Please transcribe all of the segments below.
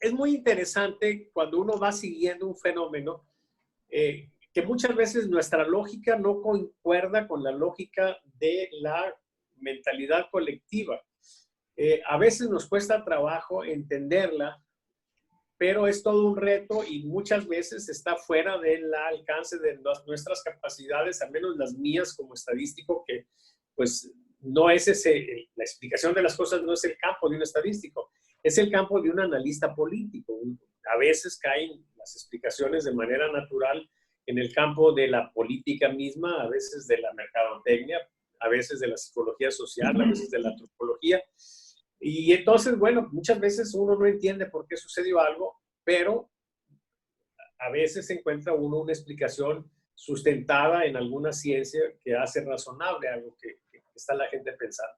es muy interesante cuando uno va siguiendo un fenómeno que muchas veces nuestra lógica no concuerda con la lógica de la mentalidad colectiva. A veces nos cuesta trabajo entenderla, pero es todo un reto y muchas veces está fuera del alcance de nuestras capacidades, al menos las mías como estadístico, que pues no es la explicación de las cosas no es el campo de un estadístico, es el campo de un analista político. A veces caen las explicaciones de manera natural en el campo de la política misma, a veces de la mercadotecnia, a veces de la psicología social, a veces de la antropología. Y entonces, bueno, muchas veces uno no entiende por qué sucedió algo, pero a veces encuentra uno una explicación sustentada en alguna ciencia que hace razonable algo que está la gente pensando.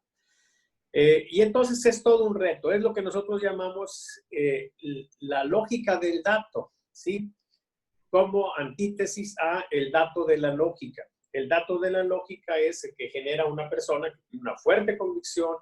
Y entonces es todo un reto, es lo que nosotros llamamos la lógica del dato, ¿sí? Como antítesis a el dato de la lógica. El dato de la lógica es el que genera una persona que tiene una fuerte convicción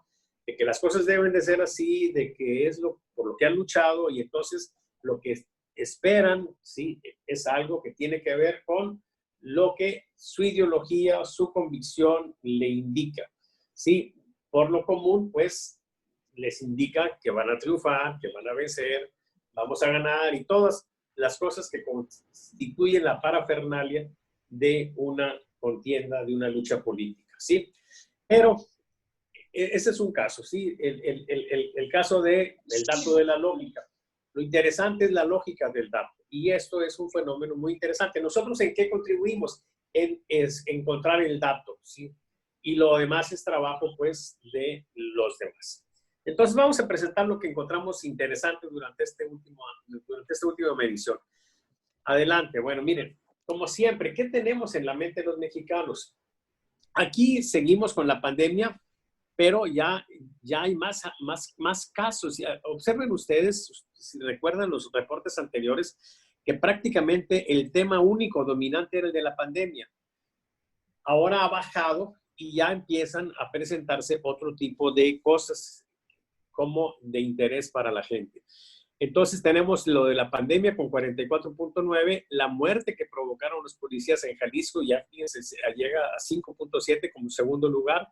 de que las cosas deben de ser así, de que es por lo que han luchado y entonces lo que esperan, ¿sí? Es algo que tiene que ver con lo que su ideología, su convicción le indica, ¿sí? Por lo común, pues, les indica que van a triunfar, que van a vencer, vamos a ganar y todas las cosas que constituyen la parafernalia de una contienda, de una lucha política, ¿sí? Pero ese es un caso, ¿sí? El caso del dato de la lógica. Lo interesante es la lógica del dato y esto es un fenómeno muy interesante. ¿Nosotros en qué contribuimos? Es encontrar el dato, ¿sí? Y lo demás es trabajo, pues, de los demás. Entonces vamos a presentar lo que encontramos interesante durante esta última medición. Adelante. Bueno, miren, como siempre, ¿qué tenemos en la mente de los mexicanos? Aquí seguimos con la pandemia, pero ya hay más casos. Observen ustedes, si recuerdan los reportes anteriores, que prácticamente el tema único dominante era el de la pandemia. Ahora ha bajado y ya empiezan a presentarse otro tipo de cosas como de interés para la gente. Entonces tenemos lo de la pandemia con 44.9, la muerte que provocaron los policías en Jalisco, ya fíjense, llega a 5.7 como segundo lugar.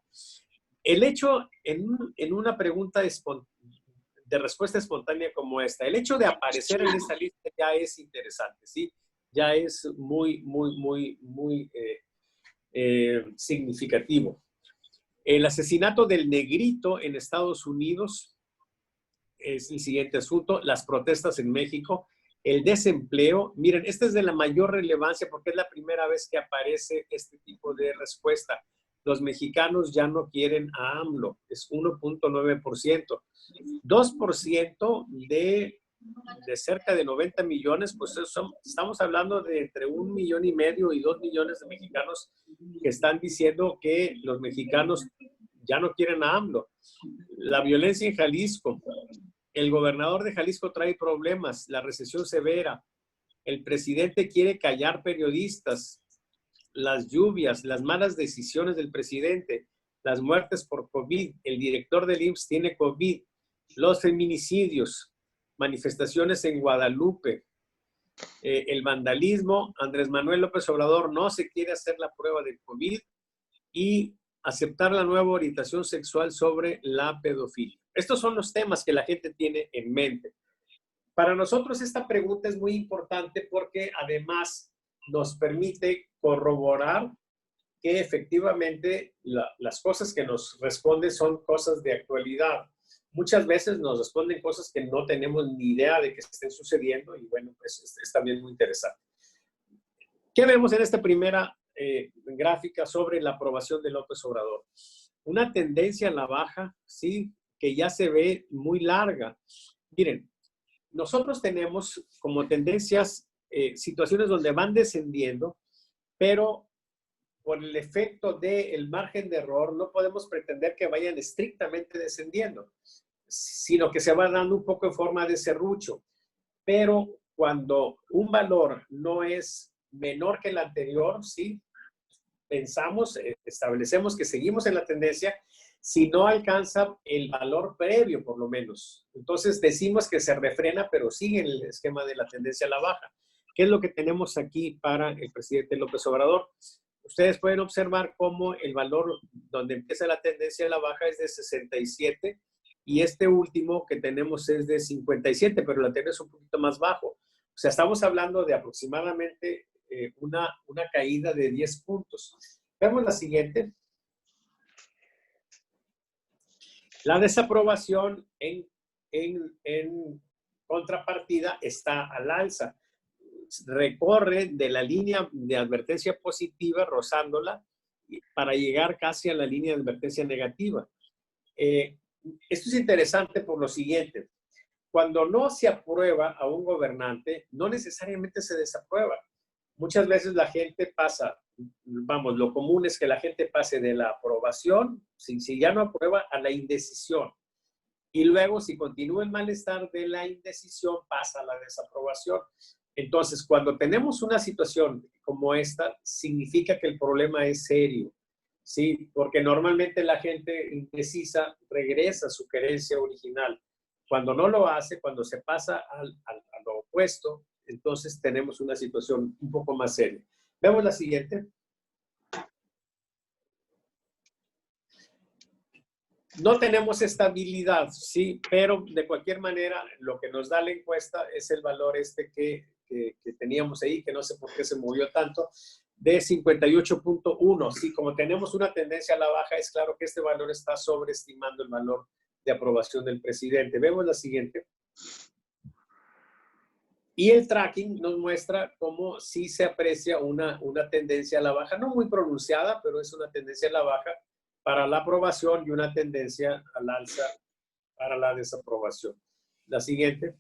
El hecho, en una pregunta de respuesta espontánea como esta, el hecho de aparecer en esta lista ya es interesante, ¿sí? Ya es muy significativo. El asesinato del negrito en Estados Unidos es el siguiente asunto, las protestas en México, el desempleo. Miren, esta es de la mayor relevancia porque es la primera vez que aparece este tipo de respuesta. Los mexicanos ya no quieren a AMLO, es 1.9%. 2% de cerca de 90 millones, pues estamos hablando de entre 1,5 millones y 2 millones de mexicanos que están diciendo que los mexicanos ya no quieren a AMLO. La violencia en Jalisco, el gobernador de Jalisco trae problemas, la recesión severa, el presidente quiere callar periodistas, las lluvias, las malas decisiones del presidente, las muertes por COVID, el director del IMSS tiene COVID, los feminicidios, manifestaciones en Guadalupe, el vandalismo, Andrés Manuel López Obrador no se quiere hacer la prueba del COVID y aceptar la nueva orientación sexual sobre la pedofilia. Estos son los temas que la gente tiene en mente. Para nosotros esta pregunta es muy importante porque además nos permite corroborar que efectivamente las cosas que nos responden son cosas de actualidad. Muchas veces nos responden cosas que no tenemos ni idea de que estén sucediendo y bueno, pues es también muy interesante. ¿Qué vemos en esta primera gráfica sobre la aprobación de López Obrador? Una tendencia a la baja, sí, que ya se ve muy larga. Miren, nosotros tenemos como tendencias situaciones donde van descendiendo, pero por el efecto del margen de error no podemos pretender que vayan estrictamente descendiendo, sino que se va dando un poco en forma de serrucho. Pero cuando un valor no es menor que el anterior, ¿sí? Pensamos, establecemos que seguimos en la tendencia si no alcanza el valor previo, por lo menos. Entonces decimos que se refrena, pero sigue el esquema de la tendencia a la baja. ¿Qué es lo que tenemos aquí para el presidente López Obrador? Ustedes pueden observar cómo el valor donde empieza la tendencia a la baja es de 67 y este último que tenemos es de 57, pero la tendencia es un poquito más bajo. O sea, estamos hablando de aproximadamente una caída de 10 puntos. Vemos la siguiente. La desaprobación en contrapartida está al alza. Recorre de la línea de advertencia positiva, rozándola, para llegar casi a la línea de advertencia negativa. Esto es interesante por lo siguiente. Cuando no se aprueba a un gobernante, no necesariamente se desaprueba. Muchas veces la gente pasa, vamos, lo común es que la gente pase de la aprobación, si ya no aprueba, a la indecisión. Y luego, si continúa el malestar de la indecisión, pasa a la desaprobación. Entonces, cuando tenemos una situación como esta, significa que el problema es serio, ¿sí? Porque normalmente la gente indecisa regresa a su querencia original. Cuando no lo hace, cuando se pasa a lo opuesto, entonces tenemos una situación un poco más seria. Vemos la siguiente. No tenemos estabilidad, sí, pero de cualquier manera lo que nos da la encuesta es el valor que teníamos ahí, que no sé por qué se movió tanto, de 58.1. Sí, como tenemos una tendencia a la baja, es claro que este valor está sobreestimando el valor de aprobación del presidente. Vemos la siguiente. Y el tracking nos muestra cómo sí se aprecia una tendencia a la baja, no muy pronunciada, pero es una tendencia a la baja para la aprobación y una tendencia al alza para la desaprobación. La siguiente.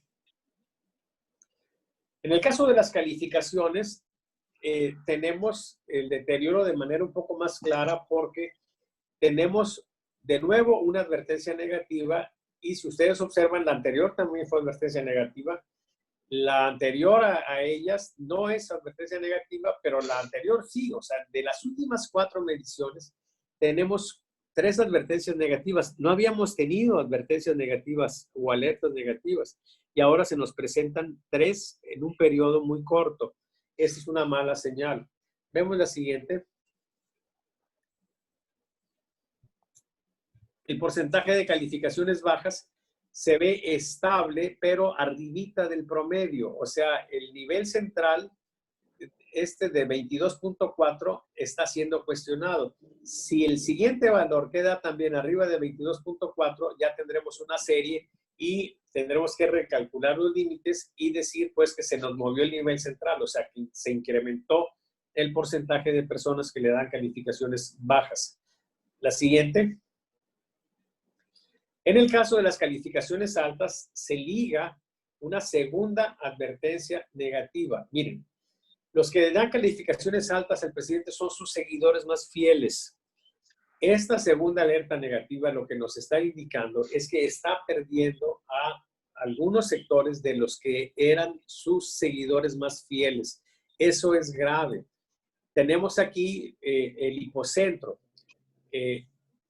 En el caso de las calificaciones, tenemos el deterioro de manera un poco más clara porque tenemos de nuevo una advertencia negativa y si ustedes observan, la anterior también fue advertencia negativa. La anterior a ellas no es advertencia negativa, pero la anterior sí. O sea, de las últimas 4 mediciones tenemos 3 advertencias negativas. No habíamos tenido advertencias negativas o alertas negativas y ahora se nos presentan 3 en un periodo muy corto. Esa es una mala señal. Vemos la siguiente. El porcentaje de calificaciones bajas se ve estable, pero arribita del promedio. O sea, el nivel central, de 22.4, está siendo cuestionado. Si el siguiente valor queda también arriba de 22.4, ya tendremos una serie y tendremos que recalcular los límites y decir, pues, que se nos movió el nivel central. O sea, que se incrementó el porcentaje de personas que le dan calificaciones bajas. La siguiente. En el caso de las calificaciones altas, se liga una segunda advertencia negativa. Miren, los que dan calificaciones altas al presidente son sus seguidores más fieles. Esta segunda alerta negativa lo que nos está indicando es que está perdiendo a algunos sectores de los que eran sus seguidores más fieles. Eso es grave. Tenemos aquí el hipocentro.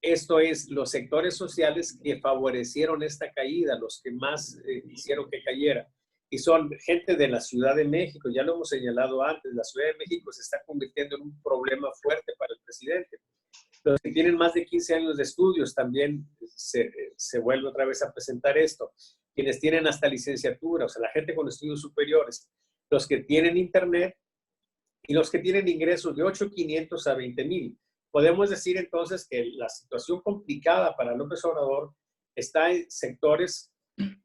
Esto es los sectores sociales que favorecieron esta caída, los que más hicieron que cayera. Y son gente de la Ciudad de México, ya lo hemos señalado antes, la Ciudad de México se está convirtiendo en un problema fuerte para el presidente. Los que tienen más de 15 años de estudios también se vuelve otra vez a presentar esto. Quienes tienen hasta licenciatura, o sea, la gente con estudios superiores, los que tienen internet y los que tienen ingresos de 8,500 a 20,000. Podemos decir entonces que la situación complicada para López Obrador está en sectores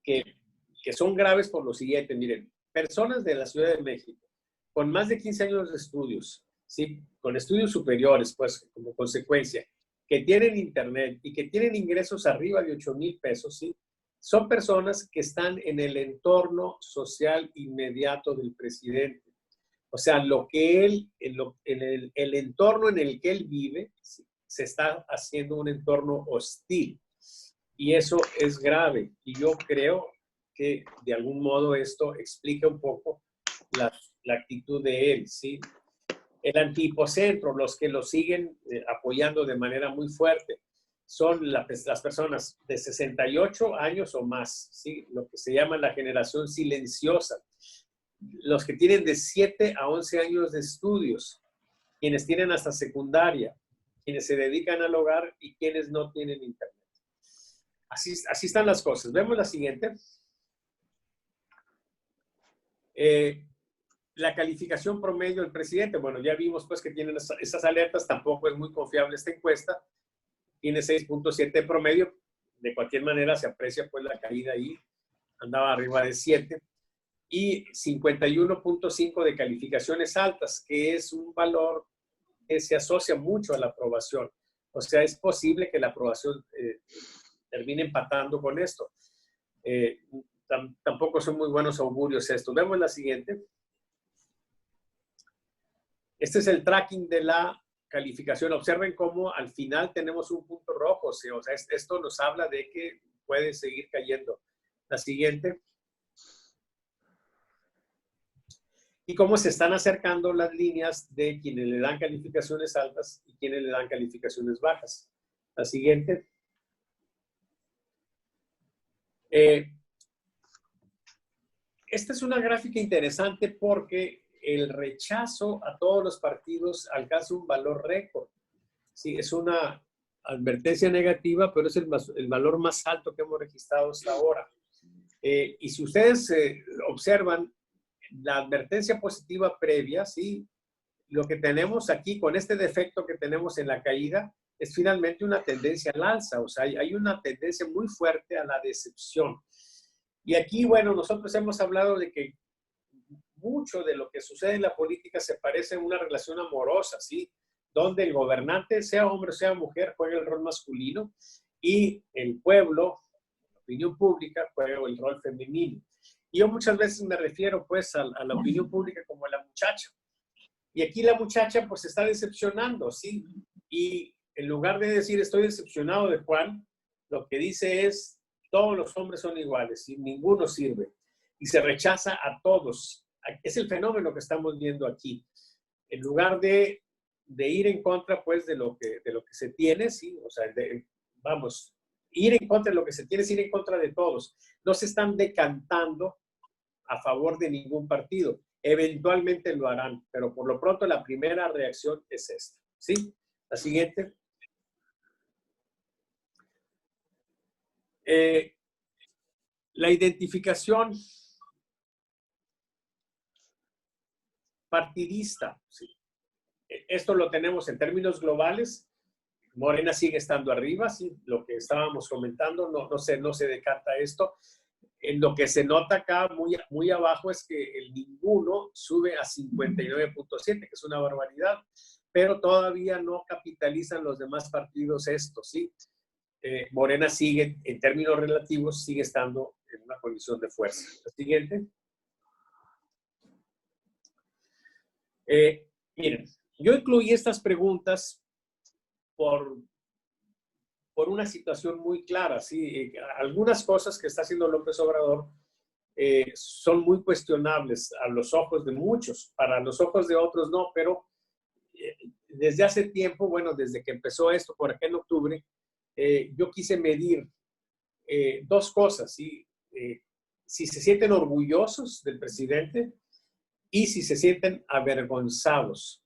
que son graves por lo siguiente. Miren, personas de la Ciudad de México con más de 15 años de estudios, ¿sí? Con estudios superiores, pues como consecuencia, que tienen internet y que tienen ingresos arriba de 8,000 pesos, ¿sí? Son personas que están en el entorno social inmediato del presidente. O sea, lo que él, el entorno en el que él vive, se está haciendo un entorno hostil. Y eso es grave. Y yo creo que de algún modo esto explica un poco la actitud de él, ¿sí? El antihipocentro, los que lo siguen apoyando de manera muy fuerte. son las personas de 68 años o más, ¿sí? Lo que se llama la generación silenciosa. Los que tienen de 7 a 11 años de estudios, quienes tienen hasta secundaria, quienes se dedican al hogar y quienes no tienen internet. Así están las cosas. Vemos la siguiente. La calificación promedio del presidente. Bueno, ya vimos pues que tienen esas alertas. Tampoco es muy confiable esta encuesta. Tiene 6.7 de promedio. De cualquier manera se aprecia pues la caída ahí. Andaba arriba de 7. Y 51.5 de calificaciones altas, que es un valor que se asocia mucho a la aprobación. O sea, es posible que la aprobación termine empatando con esto. Tampoco son muy buenos augurios estos. Vemos la siguiente. Este es el tracking de la calificación. Observen cómo al final tenemos un punto rojo. O sea, esto nos habla de que puede seguir cayendo. La siguiente. Y cómo se están acercando las líneas de quienes le dan calificaciones altas y quienes le dan calificaciones bajas. La siguiente. Esta es una gráfica interesante porque el rechazo a todos los partidos alcanza un valor récord. Sí, es una advertencia negativa, pero es el valor más alto que hemos registrado hasta ahora. Y si ustedes observan la advertencia positiva previa, ¿sí? Lo que tenemos aquí con este defecto que tenemos en la caída es finalmente una tendencia al alza. O sea, hay una tendencia muy fuerte a la decepción. Y aquí, bueno, nosotros hemos hablado de que mucho de lo que sucede en la política se parece a una relación amorosa, ¿sí? Donde el gobernante, sea hombre o sea mujer, juega el rol masculino y el pueblo, la opinión pública, juega el rol femenino. Y yo muchas veces me refiero pues a la opinión pública como a la muchacha. Y aquí la muchacha pues se está decepcionando, ¿sí? Y en lugar de decir estoy decepcionado de Juan, lo que dice es todos los hombres son iguales y ninguno sirve. Y se rechaza a todos. Es el fenómeno que estamos viendo aquí. En lugar de ir en contra pues de lo que se tiene, ¿sí? O sea, vamos, ir en contra de lo que se tiene es ir en contra de todos. No se están decantando a favor de ningún partido. Eventualmente lo harán, pero por lo pronto la primera reacción es esta. ¿Sí? La siguiente. La identificación partidista. ¿Sí? Esto lo tenemos en términos globales. Morena sigue estando arriba, ¿sí? Lo que estábamos comentando, no se decanta esto. En lo que se nota acá muy abajo es que el ninguno sube a 59.7, que es una barbaridad, pero todavía no capitalizan los demás partidos esto, ¿sí? Morena sigue, en términos relativos, sigue estando en una condición de fuerza. La siguiente. Miren, yo incluí estas preguntas por una situación muy clara, ¿sí? Algunas cosas que está haciendo López Obrador son muy cuestionables a los ojos de muchos, para los ojos de otros no, pero desde hace tiempo, bueno, desde que empezó esto por acá en octubre, yo quise medir dos cosas, ¿sí? Si se sienten orgullosos del presidente y si se sienten avergonzados.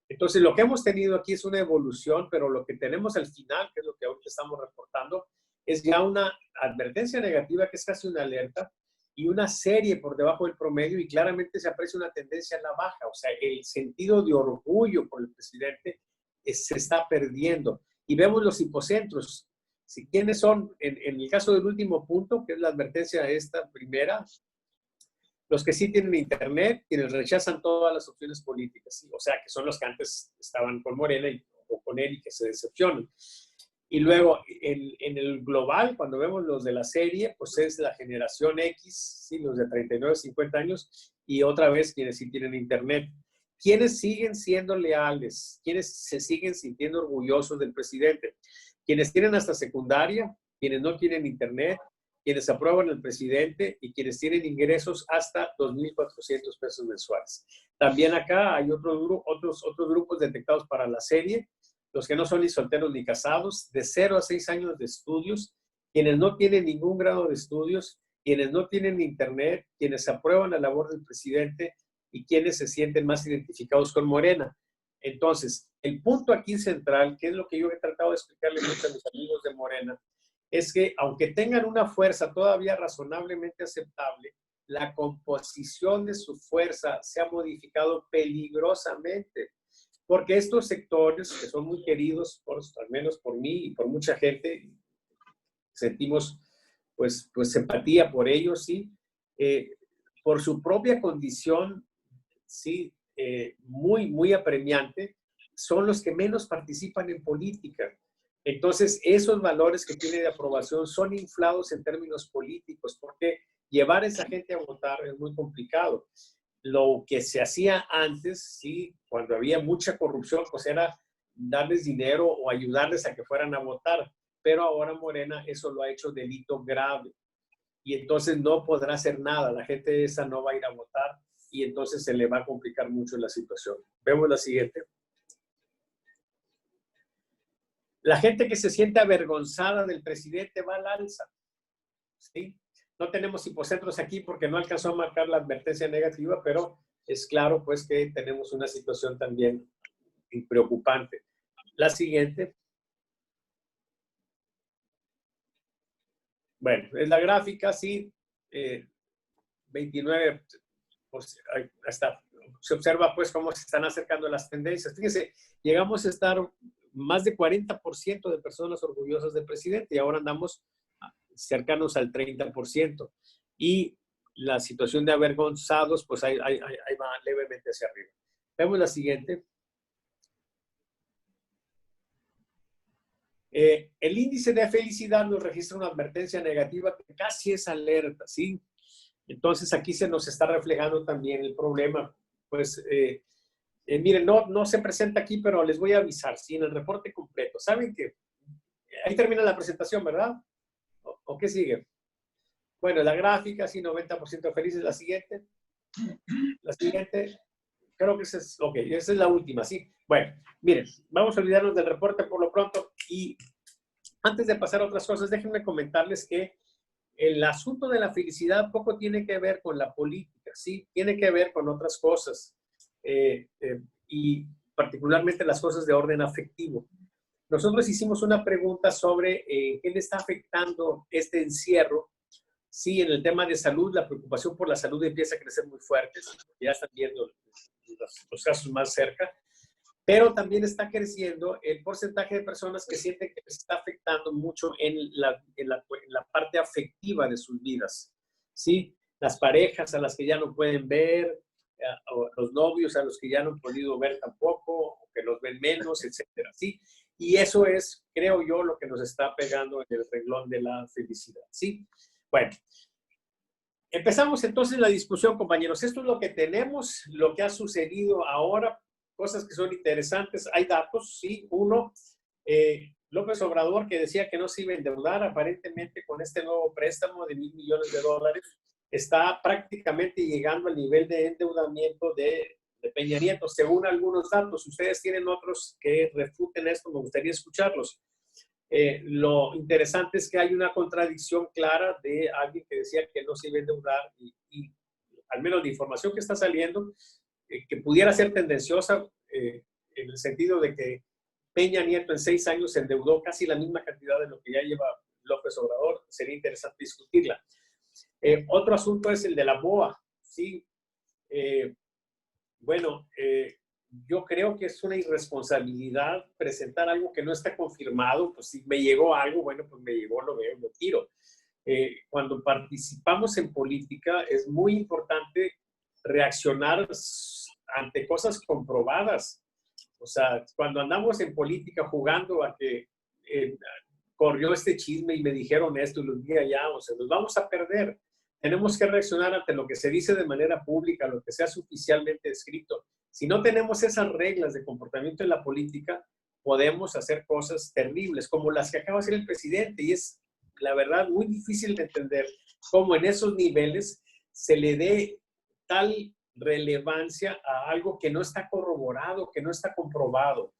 Entonces, lo que hemos tenido aquí es una evolución, pero lo que tenemos al final, que es lo que ahorita estamos reportando, es ya una advertencia negativa, que es casi una alerta, y una serie por debajo del promedio, y claramente se aprecia una tendencia a la baja. O sea, el sentido de orgullo por el presidente se está perdiendo. Y vemos los hipocentros. Si, ¿quiénes son? En el caso del último punto, que es la advertencia esta primera, los que sí tienen internet, quienes rechazan todas las opciones políticas, ¿sí? O sea, que son los que antes estaban con Morena o con él y que se decepcionan. Y luego, en el global, cuando vemos los de la serie, pues es la generación X, ¿sí? Los de 39, 50 años, y otra vez quienes sí tienen internet. ¿Quiénes siguen siendo leales? ¿Quiénes se siguen sintiendo orgullosos del presidente? Quienes tienen hasta secundaria, quienes no tienen internet, quienes aprueban al presidente y quienes tienen ingresos hasta 2,400 pesos mensuales. También acá hay otros grupos detectados para la serie, los que no son ni solteros ni casados, de 0 a 6 años de estudios, quienes no tienen ningún grado de estudios, quienes no tienen internet, quienes aprueban la labor del presidente y quienes se sienten más identificados con Morena. Entonces, el punto aquí central, que es lo que yo he tratado de explicarle mucho a mis amigos de Morena, es que aunque tengan una fuerza todavía razonablemente aceptable, la composición de su fuerza se ha modificado peligrosamente, porque estos sectores, que son muy queridos, al menos por mí y por mucha gente, sentimos pues empatía por ellos, ¿sí? Por su propia condición, ¿sí? Muy apremiante, son los que menos participan en política. Entonces, esos valores que tiene de aprobación son inflados en términos políticos, porque llevar a esa gente a votar es muy complicado. Lo que se hacía antes, sí, cuando había mucha corrupción, pues era darles dinero o ayudarles a que fueran a votar. Pero ahora Morena eso lo ha hecho delito grave. Y entonces no podrá hacer nada. La gente esa no va a ir a votar y entonces se le va a complicar mucho la situación. Vemos la siguiente. La gente que se siente avergonzada del presidente va al alza. ¿Sí? No tenemos hipocentros aquí porque no alcanzó a marcar la advertencia negativa, pero es claro pues que tenemos una situación también preocupante. La siguiente. Bueno, es la gráfica, sí. 29, pues, hasta se observa pues cómo se están acercando las tendencias. Fíjense, llegamos a estar más de 40% de personas orgullosas del presidente y ahora andamos cercanos al 30%. Y la situación de avergonzados, pues ahí va levemente hacia arriba. Vemos la siguiente. El índice de felicidad nos registra una advertencia negativa que casi es alerta, ¿sí? Entonces aquí se nos está reflejando también el problema. Pues miren, no se presenta aquí, pero les voy a avisar, ¿sí? En el reporte completo. ¿Saben qué? Ahí termina la presentación, ¿verdad? ¿O qué sigue? Bueno, la gráfica, sí, 90% felices. La siguiente. La siguiente. Creo que esa es, ok, esa es la última, ¿sí? Bueno, miren, vamos a olvidarnos del reporte por lo pronto y antes de pasar a otras cosas, déjenme comentarles que el asunto de la felicidad poco tiene que ver con la política, ¿sí? Tiene que ver con otras cosas y particularmente las cosas de orden afectivo. Nosotros hicimos una pregunta sobre qué le está afectando este encierro. Sí, en el tema de salud, la preocupación por la salud empieza a crecer muy fuerte. Ya están viendo los casos más cerca. Pero también está creciendo el porcentaje de personas que sienten que les está afectando mucho en la parte afectiva de sus vidas. ¿Sí? Las parejas a las que ya no pueden ver, o los novios a los que ya no han podido ver tampoco, o que los ven menos, etcétera. ¿Sí? Y eso es, creo yo, lo que nos está pegando en el renglón de la felicidad. ¿Sí? Bueno, empezamos entonces la discusión, compañeros. Esto es lo que tenemos, lo que ha sucedido ahora, cosas que son interesantes. Hay datos, sí. Uno, López Obrador, que decía que no se iba a endeudar, aparentemente con este nuevo préstamo de $1,000 millones, está prácticamente llegando al nivel de endeudamiento de Peña Nieto, según algunos datos. Si ustedes tienen otros que refuten esto, me gustaría escucharlos. Lo interesante es que hay una contradicción clara de alguien que decía que no se iba a endeudar y al menos la información que está saliendo, que pudiera ser tendenciosa en el sentido de que Peña Nieto en 6 años se endeudó casi la misma cantidad de lo que ya lleva López Obrador. Sería interesante discutirla. Otro asunto es el de la BOA. ¿Sí? Yo creo que es una irresponsabilidad presentar algo que no está confirmado. Pues si me llegó algo, bueno, pues me llegó, lo veo, lo tiro. Cuando participamos en política es muy importante reaccionar ante cosas comprobadas. O sea, cuando andamos en política jugando a que corrió este chisme y me dijeron esto y lo dije allá, o sea, nos vamos a perder. Tenemos que reaccionar ante lo que se dice de manera pública, lo que sea oficialmente escrito. Si no tenemos esas reglas de comportamiento en la política, podemos hacer cosas terribles, como las que acaba de hacer el presidente. Y es, la verdad, muy difícil de entender cómo en esos niveles se le dé tal relevancia a algo que no está corroborado, que no está comprobado.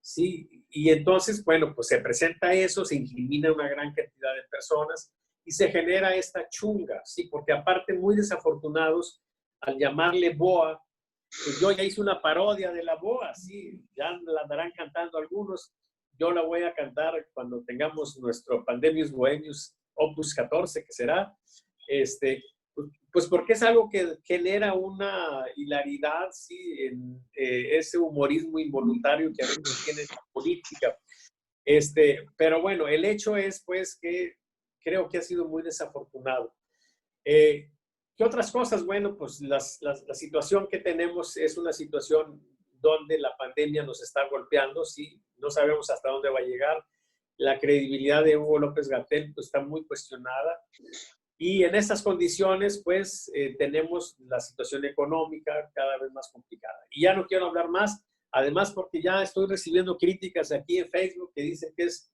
Sí, y entonces, bueno, pues se presenta eso, se incrimina una gran cantidad de personas y se genera esta chunga, sí, porque aparte muy desafortunados al llamarle BOA, pues yo ya hice una parodia de la BOA, sí, ya la andarán cantando algunos, yo la voy a cantar cuando tengamos nuestro Pandemius Bohemius Opus 14, que será, pues porque es algo que genera una hilaridad, sí, en ese humorismo involuntario que a veces tiene la política. Pero bueno, el hecho es pues que creo que ha sido muy desafortunado. ¿Qué otras cosas? Bueno, pues la situación que tenemos es una situación donde la pandemia nos está golpeando, sí, no sabemos hasta dónde va a llegar. La credibilidad de Hugo López-Gatell pues, está muy cuestionada. Y en estas condiciones, pues, tenemos la situación económica cada vez más complicada. Y ya no quiero hablar más, además porque ya estoy recibiendo críticas aquí en Facebook que dicen que es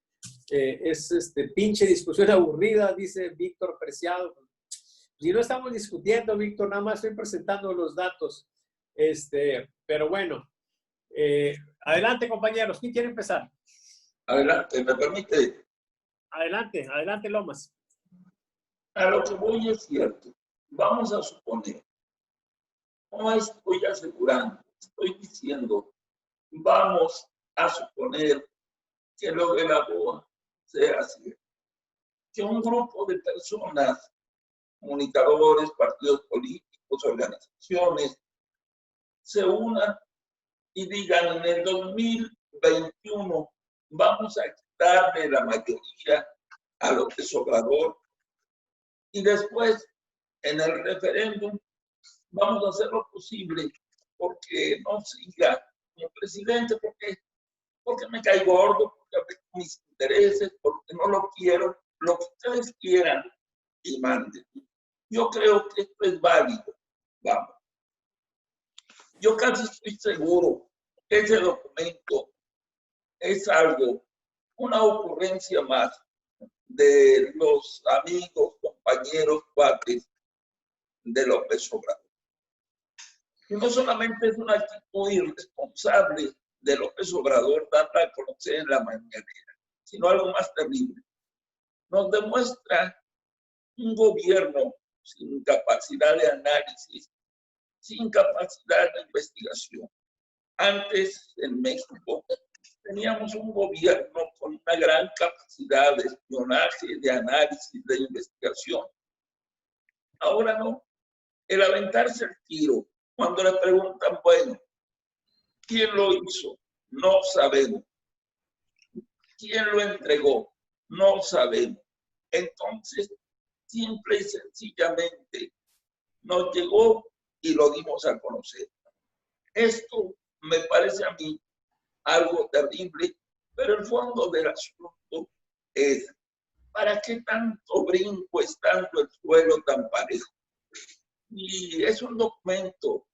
pinche discusión aburrida, dice Víctor Preciado. Si no estamos discutiendo, Víctor, nada más estoy presentando los datos. Pero bueno, adelante, compañeros. ¿Quién quiere empezar? Adelante, ¿me permite? Adelante, adelante, Lomas. A lo que voy es cierto. Vamos a suponer, no estoy asegurando, estoy diciendo, vamos a suponer que lo de la BOA sea cierto. Que un grupo de personas, comunicadores, partidos políticos, organizaciones, se unan y digan en el 2021 vamos a quitarle la mayoría a López Obrador y después en el referéndum vamos a hacer lo posible porque no siga como presidente, porque me cae gordo, porque afecta mis intereses, porque no lo quiero, lo que ustedes quieran y manden. Yo creo que esto es válido. Vamos. Yo casi estoy seguro que ese documento es algo, una ocurrencia más de los amigos, compañeros, cuates de López Obrador. Y no solamente es una actitud irresponsable de López Obrador darla a conocer en la mañanera, sino algo más terrible. Nos demuestra un gobierno sin capacidad de análisis, sin capacidad de investigación. Antes, en México, teníamos un gobierno con una gran capacidad de espionaje, de análisis, de investigación. Ahora no. El aventarse el tiro, cuando le preguntan, bueno, ¿quién lo hizo? No sabemos. ¿Quién lo entregó? No sabemos. Entonces, simple y sencillamente, nos llegó y lo dimos a conocer. Esto me parece a mí algo terrible, pero el fondo del asunto es, ¿para qué tanto brinco estando el suelo tan parejo? Y es un documento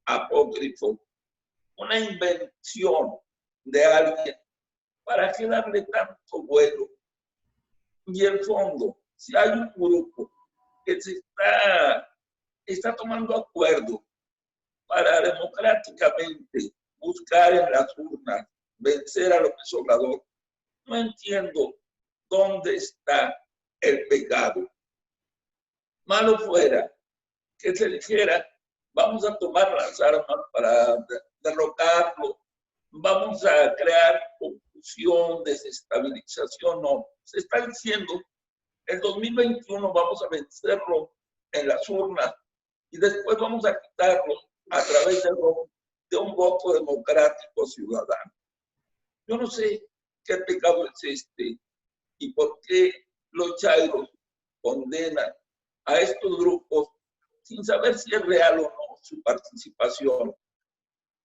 apócrifo, una invención de alguien. ¿Para qué darle tanto vuelo? Y el fondo, si hay un grupo que se está tomando acuerdo para democráticamente buscar en las urnas vencer a López Obrador, no entiendo dónde está el pecado. Malo fuera que se dijera, vamos a tomar las armas para derrocarlo, vamos a crear confusión, desestabilización. No, se está diciendo, el 2021 vamos a vencerlo en las urnas y después vamos a quitarlo a través de un voto democrático ciudadano. Yo no sé qué pecado es este y por qué los chairos condenan a estos grupos sin saber si es real o no su participación.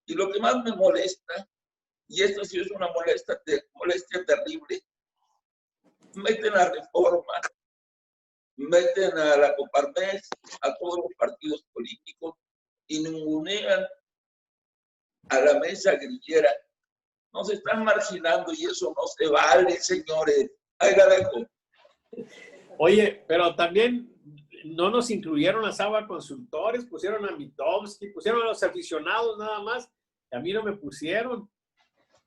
Y lo que más me molesta, y esto sí es una molestia terrible, meten a Reforma, meten a la Coparmex, a todos los partidos políticos y ningunean a la mesa grillera. Nos están marginando y eso no se vale, señores. Ahí la dejo. Oye, pero también no nos incluyeron a Saba Consultores, pusieron a Mitowski, pusieron a los aficionados nada más. A mí no me pusieron.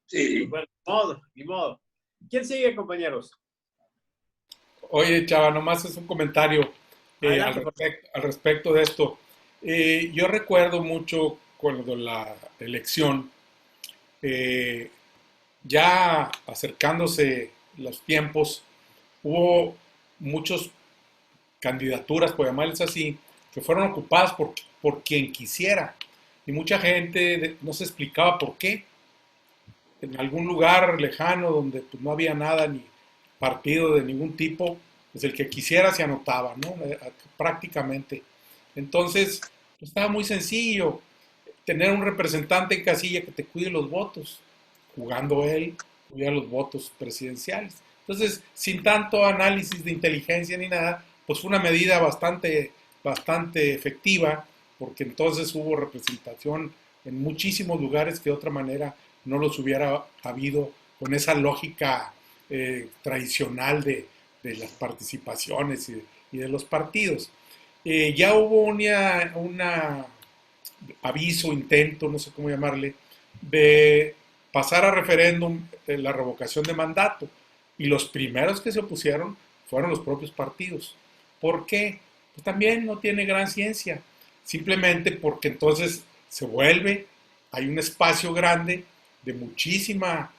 Sí. Bueno, ni modo, ni modo. ¿Quién sigue, compañeros? Oye, Chava, nomás es un comentario Adelante, por favor. al respecto de esto. Yo recuerdo mucho cuando la elección, eh, ya acercándose los tiempos, hubo muchas candidaturas, por llamarles así, que fueron ocupadas por quien quisiera. Y mucha gente no se explicaba por qué. En algún lugar lejano donde pues, no había nada, ni partido de ningún tipo, pues el que quisiera se anotaba, ¿no? Prácticamente. Entonces, pues, estaba muy sencillo tener un representante en casilla que te cuide los votos, jugando él, cuida los votos presidenciales. Entonces, sin tanto análisis de inteligencia ni nada, pues fue una medida bastante efectiva, porque entonces hubo representación en muchísimos lugares que de otra manera no los hubiera habido con esa lógica tradicional de las participaciones y de los partidos. Ya hubo una aviso, intento, no sé cómo llamarle, de pasar a referéndum la revocación de mandato. Y los primeros que se opusieron fueron los propios partidos. ¿Por qué? Pues también no tiene gran ciencia. Simplemente porque entonces se vuelve, hay un espacio grande de muchísima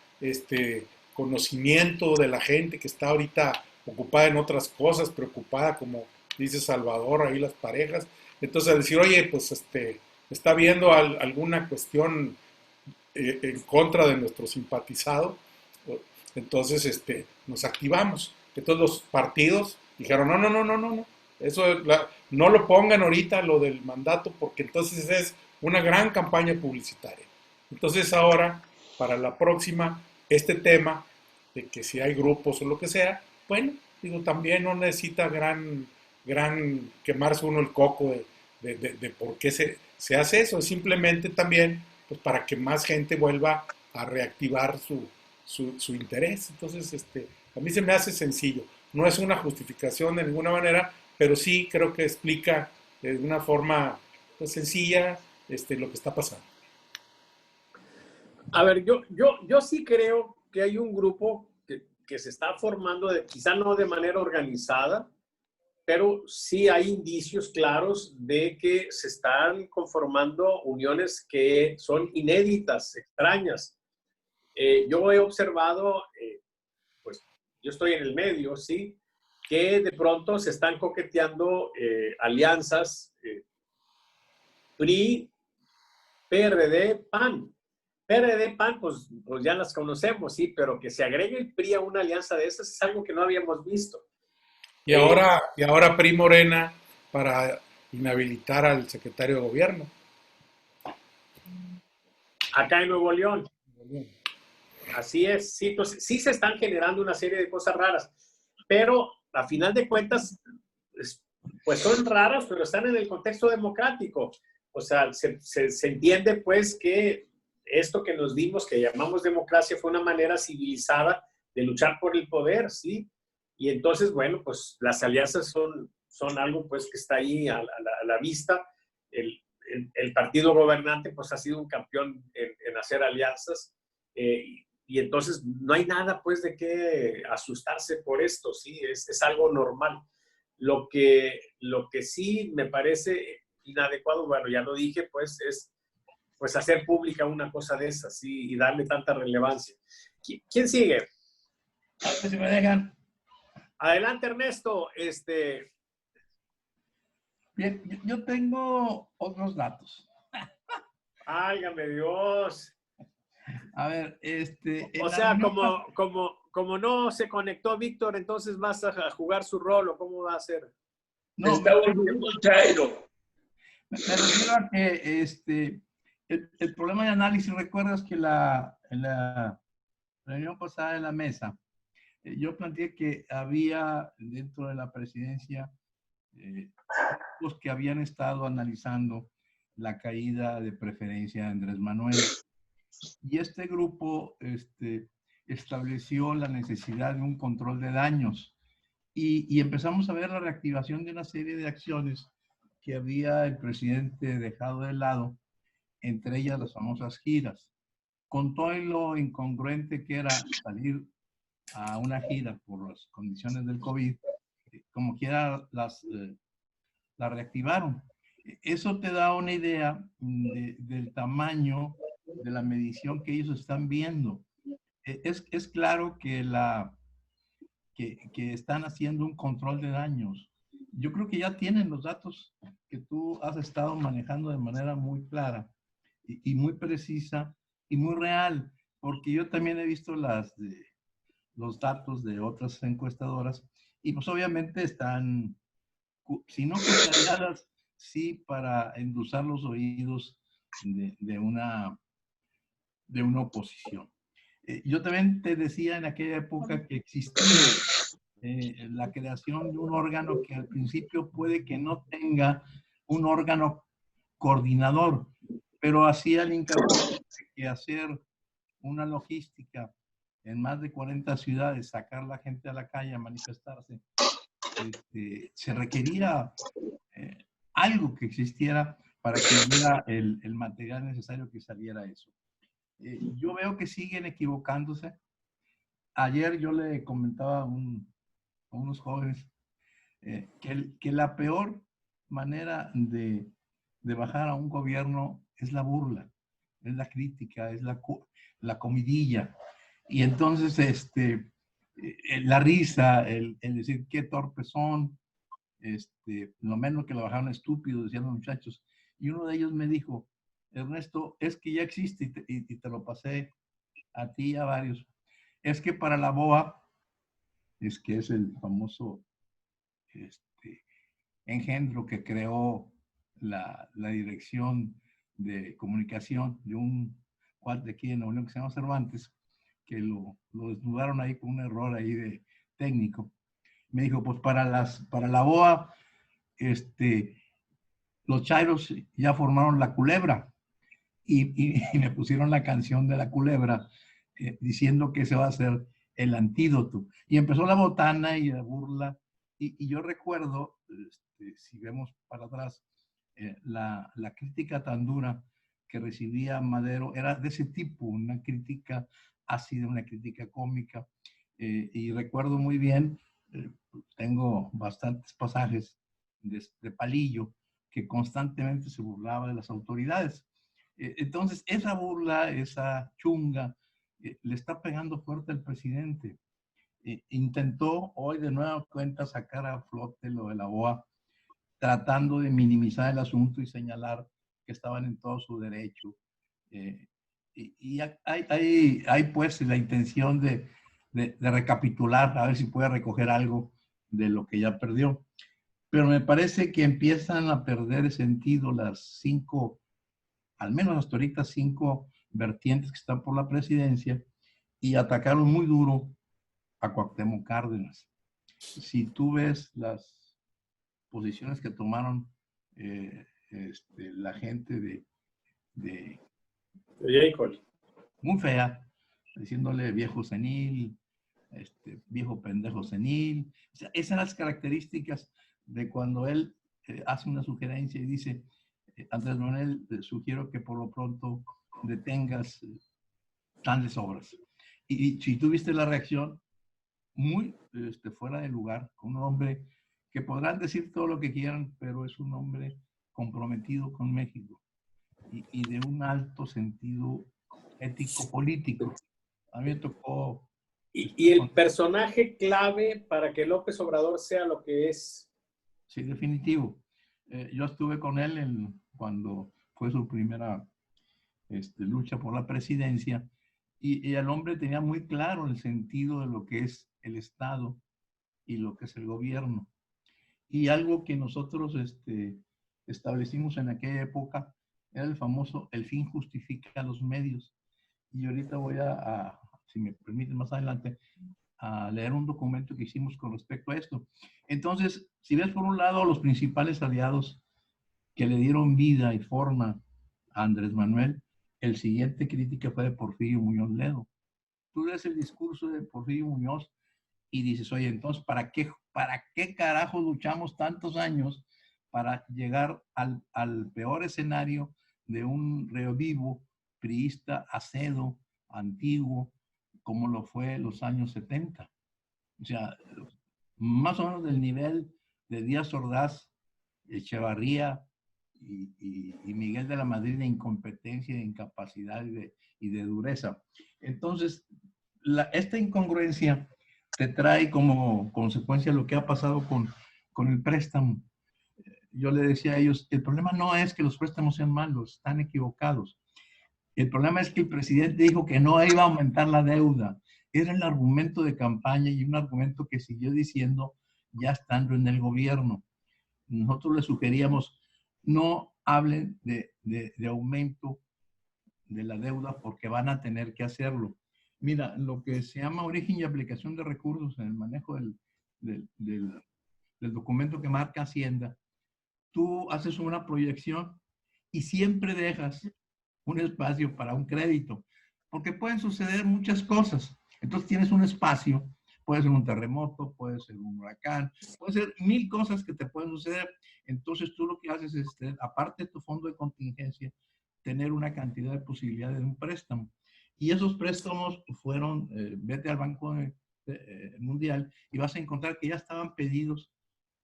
conocimiento de la gente que está ahorita ocupada en otras cosas, preocupada, como dice Salvador, ahí las parejas. Entonces, al decir, oye, pues está viendo alguna cuestión en contra de nuestro simpatizado, entonces nos activamos. Entonces los partidos dijeron, no, no, no, no, no, no, no lo pongan ahorita lo del mandato porque entonces es una gran campaña publicitaria. Entonces ahora, para la próxima, este tema de que si hay grupos o lo que sea, bueno, digo, también no necesita gran quemarse uno el coco de por qué se hace eso, es simplemente también pues, para que más gente vuelva a reactivar su interés. Entonces, a mí se me hace sencillo. No es una justificación de ninguna manera, pero sí creo que explica de una forma pues, sencilla lo que está pasando. A ver, yo sí creo que hay un grupo que se está formando, quizá no de manera organizada, pero sí hay indicios claros de que se están conformando uniones que son inéditas, extrañas. Yo he observado, pues yo estoy en el medio, ¿sí? Que de pronto se están coqueteando alianzas PRI, PRD, PAN. PRD, PAN, pues ya las conocemos, sí, pero que se agregue el PRI a una alianza de esas es algo que no habíamos visto. Y ahora PRI Morena para inhabilitar al secretario de gobierno. Acá en Nuevo León. Así es, sí, pues sí se están generando una serie de cosas raras, pero a final de cuentas, pues son raras, pero están en el contexto democrático. O sea, se entiende pues que esto que nos dimos, que llamamos democracia, fue una manera civilizada de luchar por el poder, ¿sí? Y entonces, bueno, pues las alianzas son algo pues que está ahí a la vista. El partido gobernante pues ha sido un campeón en hacer alianzas. Y entonces no hay nada pues de qué asustarse por esto, ¿sí? Es algo normal. Lo que sí me parece inadecuado, bueno, ya lo dije, pues es pues hacer pública una cosa de esas, ¿sí? Y darle tanta relevancia. ¿Quién sigue? A ver si me dejan. Adelante, Ernesto. Bien, yo tengo otros datos. Válgame Dios. A ver, O sea, como no se conectó Víctor, entonces vas a jugar su rol, ¿o cómo va a ser? No, Está volviendo Chairo. me refiero a que el problema de análisis, recuerdas que en la reunión pasada de la mesa, yo planteé que había dentro de la presidencia los que habían estado analizando la caída de preferencia de Andrés Manuel. Y este grupo estableció la necesidad de un control de daños y empezamos a ver la reactivación de una serie de acciones que había el presidente dejado de lado, entre ellas las famosas giras. con todo lo incongruente que era salir a una gira por las condiciones del COVID, como quiera la reactivaron. Eso te da una idea del tamaño de la medición que ellos están viendo. Es claro que, que están haciendo un control de daños. Yo creo que ya tienen los datos que tú has estado manejando de manera muy clara y muy precisa y muy real, porque yo también he visto los datos de otras encuestadoras y pues obviamente están, si no custodiadas, sí para endulzar los oídos de una oposición. Yo también te decía en aquella época que existía la creación de un órgano que al principio puede que no tenga un órgano coordinador, pero hacía el hincapié que hacer una logística en más de 40 ciudades, sacar la gente a la calle a manifestarse, se requería algo que existiera para que hubiera el material necesario que saliera eso. Yo veo que siguen equivocándose. Ayer yo le comentaba a unos jóvenes que la peor manera de bajar a un gobierno es la burla, es la crítica, es la comidilla. Y entonces, la risa, el decir qué torpes son, lo menos que lo bajaron estúpido, decían los muchachos. Y uno de ellos me dijo, Ernesto, es que ya existe, y te lo pasé a ti y a varios, es que para la BOA, es que es el famoso engendro que creó la dirección de comunicación de un cuate aquí en Nuevo León que se llama Cervantes, que lo desnudaron ahí con un error ahí de técnico. Me dijo, pues para la BOA, los chairos ya formaron la culebra y me pusieron la canción de la culebra diciendo que ese va a ser el antídoto. Y empezó la botana y la burla. Y yo recuerdo, si vemos para atrás, la crítica tan dura que recibía Madero era de ese tipo, una crítica ácida, una crítica cómica. Y recuerdo muy bien, tengo bastantes pasajes de Palillo que constantemente se burlaba de las autoridades. Entonces, esa burla, esa chunga, le está pegando fuerte al presidente. Intentó hoy de nueva cuenta sacar a flote lo de la BOA, tratando de minimizar el asunto y señalar que estaban en todo su derecho. Y hay pues la intención de recapitular, a ver si puede recoger algo de lo que ya perdió. Pero me parece que empiezan a perder sentido las 5, al menos hasta ahorita 5 vertientes que están por la presidencia y atacaron muy duro a Cuauhtémoc Cárdenas. Si tú ves las posiciones que tomaron la gente de muy fea, diciéndole viejo senil, viejo pendejo senil. O sea, esas son las características de cuando él hace una sugerencia y dice, Andrés Manuel, sugiero que por lo pronto detengas tales obras. Y si tuviste la reacción, muy fuera de lugar, con un hombre que podrán decir todo lo que quieran, pero es un hombre comprometido con México y de un alto sentido ético-político. A mí me tocó... Y el personaje clave para que López Obrador sea lo que es. Sí, definitivo. Yo estuve con él cuando fue su primera lucha por la presidencia y el hombre tenía muy claro el sentido de lo que es el Estado y lo que es el gobierno. Y algo que nosotros establecimos en aquella época era el famoso, el fin justifica los medios. Y ahorita voy si me permiten más adelante, a leer un documento que hicimos con respecto a esto. Entonces, si ves por un lado los principales aliados que le dieron vida y forma a Andrés Manuel, el siguiente crítica fue de Porfirio Muñoz Ledo. Tú ves el discurso de Porfirio Muñoz y dices, oye, entonces, ¿para qué carajo luchamos tantos años para llegar al peor escenario de un revivo priista acedo, antiguo, como lo fue en los años 70. O sea, más o menos del nivel de Díaz Ordaz, Echevarría y Miguel de la Madrid de incompetencia, de incapacidad y de dureza. Entonces, esta incongruencia te trae como consecuencia lo que ha pasado con el préstamo. Yo le decía a ellos, el problema no es que los préstamos sean malos, están equivocados. El problema es que el presidente dijo que no iba a aumentar la deuda. Era el argumento de campaña y un argumento que siguió diciendo ya estando en el gobierno. Nosotros le sugeríamos, no hablen de aumento de la deuda porque van a tener que hacerlo. Mira, lo que se llama origen y aplicación de recursos en el manejo del documento que marca Hacienda, tú haces una proyección y siempre dejas un espacio para un crédito, porque pueden suceder muchas cosas. Entonces tienes un espacio, puede ser un terremoto, puede ser un huracán, puede ser 1000 cosas que te pueden suceder. Entonces tú lo que haces es, aparte de tu fondo de contingencia, tener una cantidad de posibilidades de un préstamo. Y esos préstamos fueron, vete al Banco Mundial y vas a encontrar que ya estaban pedidos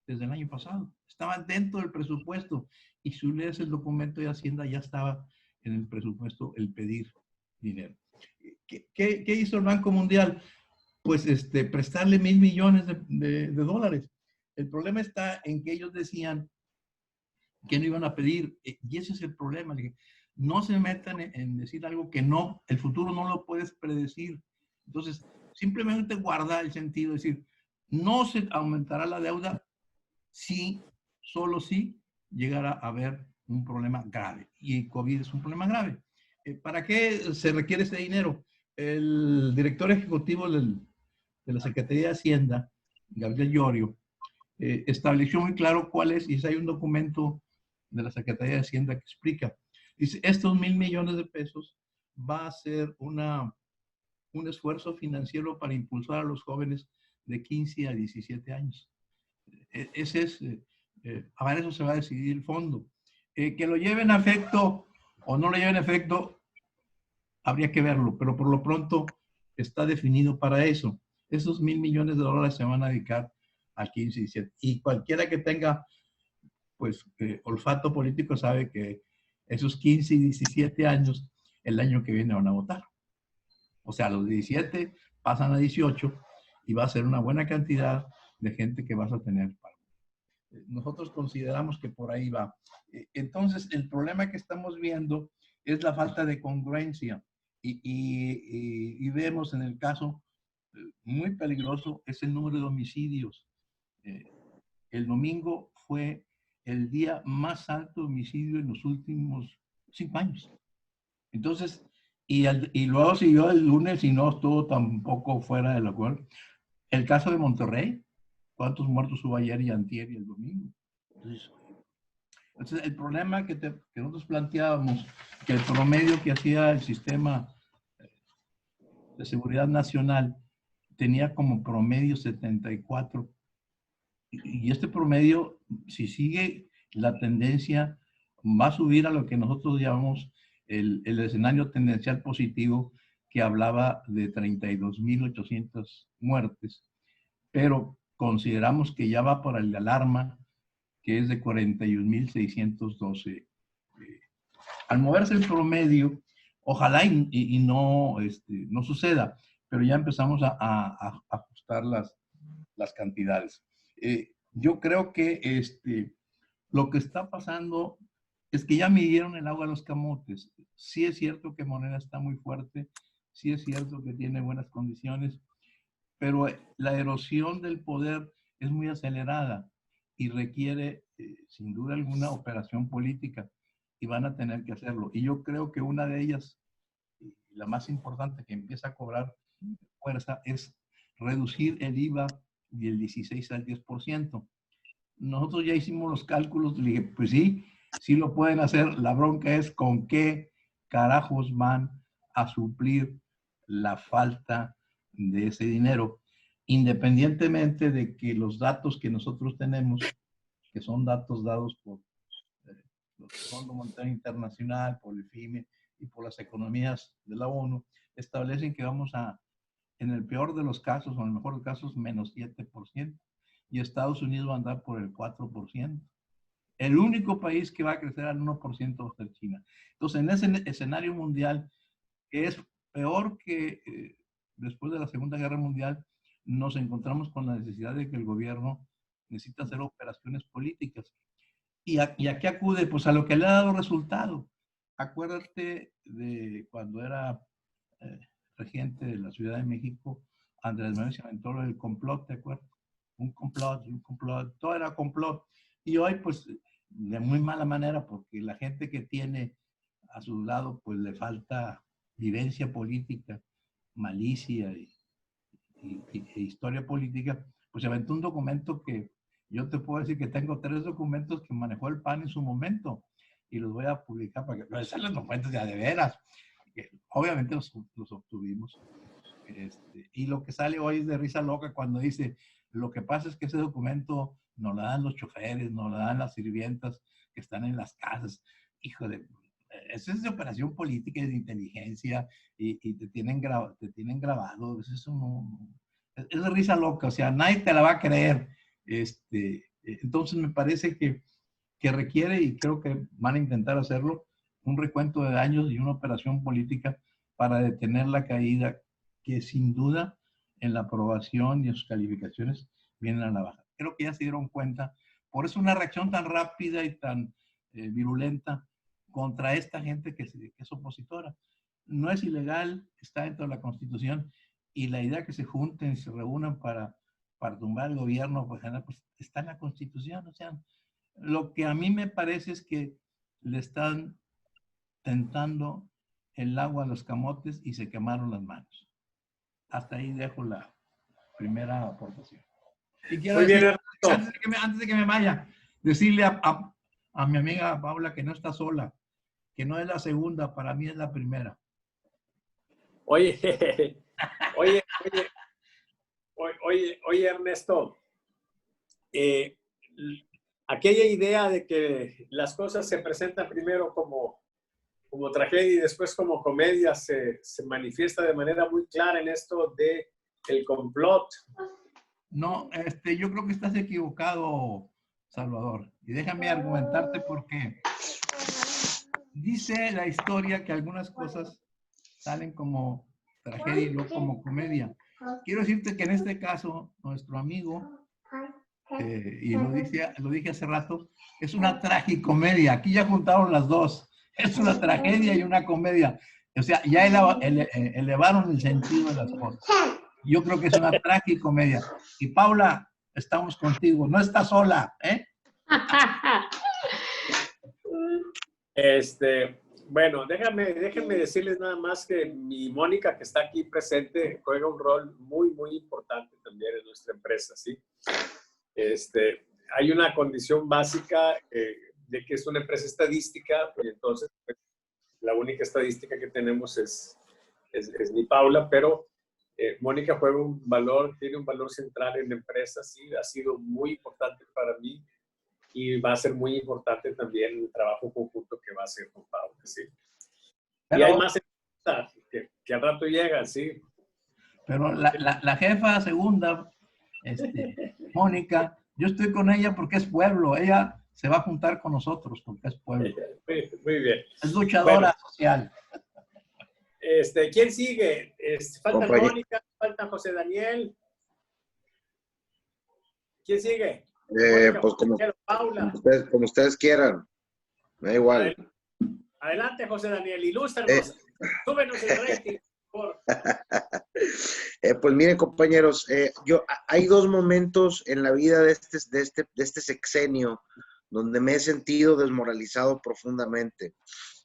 desde el año pasado. Estaban dentro del presupuesto. Y si lees el documento de Hacienda, ya estaba en el presupuesto el pedir dinero. ¿Qué hizo el Banco Mundial? Pues prestarle 1,000 millones de dólares. El problema está en que ellos decían que no iban a pedir, y ese es el problema. No se metan en decir algo que no, el futuro no lo puedes predecir. Entonces, simplemente guarda el sentido, es decir, no se aumentará la deuda si, solo si llegara a haber un problema grave. Y COVID es un problema grave. ¿Para qué se requiere ese dinero? El director ejecutivo de la Secretaría de Hacienda, Gabriel Llorio, estableció muy claro cuál es, y hay un documento de la Secretaría de Hacienda que explica. Dice, estos 1,000 millones de pesos va a ser un esfuerzo financiero para impulsar a los jóvenes de 15 a 17 años. Ese es, a ver, eso se va a decidir el fondo. Que lo lleven a efecto o no lo lleven a efecto, habría que verlo, pero por lo pronto está definido para eso. Esos 1,000 millones de dólares se van a dedicar al 15 y 17. Y cualquiera que tenga, pues, olfato político sabe que esos 15 y 17 años, el año que viene van a votar. O sea, los 17 pasan a 18 y va a ser una buena cantidad de gente que vas a tener. Nosotros consideramos que por ahí va. Entonces, el problema que estamos viendo es la falta de congruencia y vemos en el caso muy peligroso es el número de homicidios. El domingo fue el día más alto de homicidio en los últimos 5 años. Entonces, y luego siguió el lunes y no estuvo tampoco fuera del acuerdo. El caso de Monterrey, ¿cuántos muertos hubo ayer y antier y el domingo? Entonces el problema que nosotros planteábamos, que el promedio que hacía el sistema de seguridad nacional tenía como promedio 74. Y este promedio, si sigue la tendencia, va a subir a lo que nosotros llamamos el escenario tendencial positivo, que hablaba de 32,800 muertes. Pero consideramos que ya va por el alarma, que es de 41,612. Al moverse el promedio, ojalá y no, no suceda, pero ya empezamos a ajustar las cantidades. Yo creo que lo que está pasando es que ya midieron el agua a los camotes. Sí es cierto que Morena está muy fuerte, sí es cierto que tiene buenas condiciones, pero la erosión del poder es muy acelerada y requiere, sin duda alguna, operación política, y van a tener que hacerlo. Y yo creo que una de ellas, la más importante, que empieza a cobrar fuerza, es reducir el IVA del 16 al 10%. Nosotros ya hicimos los cálculos, le dije, pues sí, sí lo pueden hacer, la bronca es con qué carajos van a suplir la falta de ese dinero, independientemente de que los datos que nosotros tenemos, que son datos dados por el Fondo Monetario Internacional, por el FMI, y por las economías de la ONU, establecen que vamos a, en el peor de los casos, o en el mejor de los casos, menos 7%, y Estados Unidos va a andar por el 4%. El único país que va a crecer al 1% va a ser China. Entonces, en ese escenario mundial, que es peor que después de la Segunda Guerra Mundial, nos encontramos con la necesidad de que el gobierno necesita hacer operaciones políticas. ¿Y a qué acude? Pues a lo que le ha dado resultado. Acuérdate de cuando era regente de la Ciudad de México, Andrés Manuel se aventó el complot, ¿te acuerdas? Un complot, todo era complot. Y hoy, pues, de muy mala manera, porque la gente que tiene a su lado, pues le falta vivencia política, malicia e historia política, pues se aventó un documento que yo te puedo decir que tengo 3 documentos que manejó el PAN en su momento y los voy a publicar para que sean los documentos de veras. Obviamente los obtuvimos. Y lo que sale hoy es de risa loca cuando dice, lo que pasa es que ese documento nos lo dan los choferes, nos lo dan las sirvientas que están en las casas. Hijo de... Eso es de operación política y de inteligencia y te tienen grabado. Es de risa loca, o sea, nadie te la va a creer. Entonces me parece que requiere, y creo que van a intentar hacerlo, un recuento de daños y una operación política para detener la caída que sin duda en la aprobación y en sus calificaciones vienen a la baja. Creo que ya se dieron cuenta. Por eso una reacción tan rápida y tan virulenta contra esta gente que es opositora. No es ilegal, está dentro de la Constitución, y la idea que se junten y se reúnan para tumbar el gobierno, pues está en la Constitución. O sea, lo que a mí me parece es que le están tentando el agua a los camotes y se quemaron las manos. Hasta ahí dejo la primera aportación. Y quiero Muy decir, bien, Ernesto. antes de que me vaya, decirle a mi amiga Paula que no está sola, que no es la segunda, para mí es la primera. Oye, Ernesto, aquella idea de que las cosas se presentan primero como tragedia y después como comedia se manifiesta de manera muy clara en esto de el complot. No, yo creo que estás equivocado, Salvador. Y déjame argumentarte por qué. Dice la historia que algunas cosas salen como tragedia y luego como comedia. Quiero decirte que en este caso, nuestro amigo, y lo dije hace rato, es una tragicomedia. Aquí ya juntaron las dos. Es una tragedia y una comedia. O sea, ya elevaron el sentido de las cosas. Yo creo que es una tragicomedia. Y Paula, estamos contigo. No estás sola, ¿eh? Bueno, déjenme decirles nada más que mi Mónica, que está aquí presente, juega un rol muy, muy importante también en nuestra empresa, ¿sí? Hay una condición básica de que es una empresa estadística, y entonces pues, la única estadística que tenemos es mi Paula, pero Mónica tiene un valor central en la empresa, sí, ha sido muy importante para mí y va a ser muy importante también el trabajo conjunto que va a hacer con Paula, sí. Pero, y hay más que al rato llegan, sí. Pero la jefa segunda, Mónica, yo estoy con ella porque es pueblo. Ella se va a juntar con nosotros porque es pueblo. Muy bien. Es luchadora social. ¿Quién sigue? Falta Mónica, falta José Daniel. ¿Quién sigue? Mónica, pues como ustedes quieran. Me da igual. Adelante, José Daniel, ilústranos. Súbenos el rating, por favor. Pues miren, compañeros, hay 2 momentos en la vida de este sexenio donde me he sentido desmoralizado profundamente.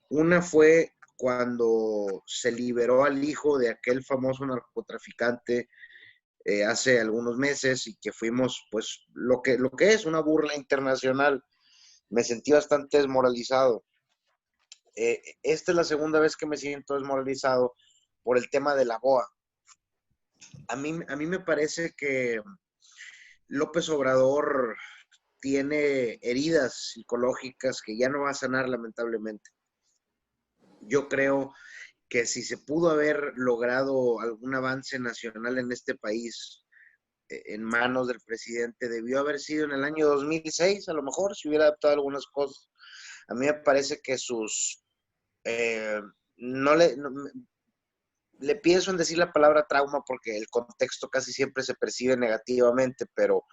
Una fue cuando se liberó al hijo de aquel famoso narcotraficante hace algunos meses y que fuimos, pues, lo que es una burla internacional. Me sentí bastante desmoralizado. Esta es la segunda vez que me siento desmoralizado por el tema de la BOA. A mí me parece que López Obrador tiene heridas psicológicas que ya no va a sanar, lamentablemente. Yo creo que si se pudo haber logrado algún avance nacional en este país en manos del presidente, debió haber sido en el año 2006, a lo mejor, si hubiera adaptado algunas cosas. A mí me parece que sus... eh, no le... no- le pienso en decir la palabra trauma porque el contexto casi siempre se percibe negativamente, pero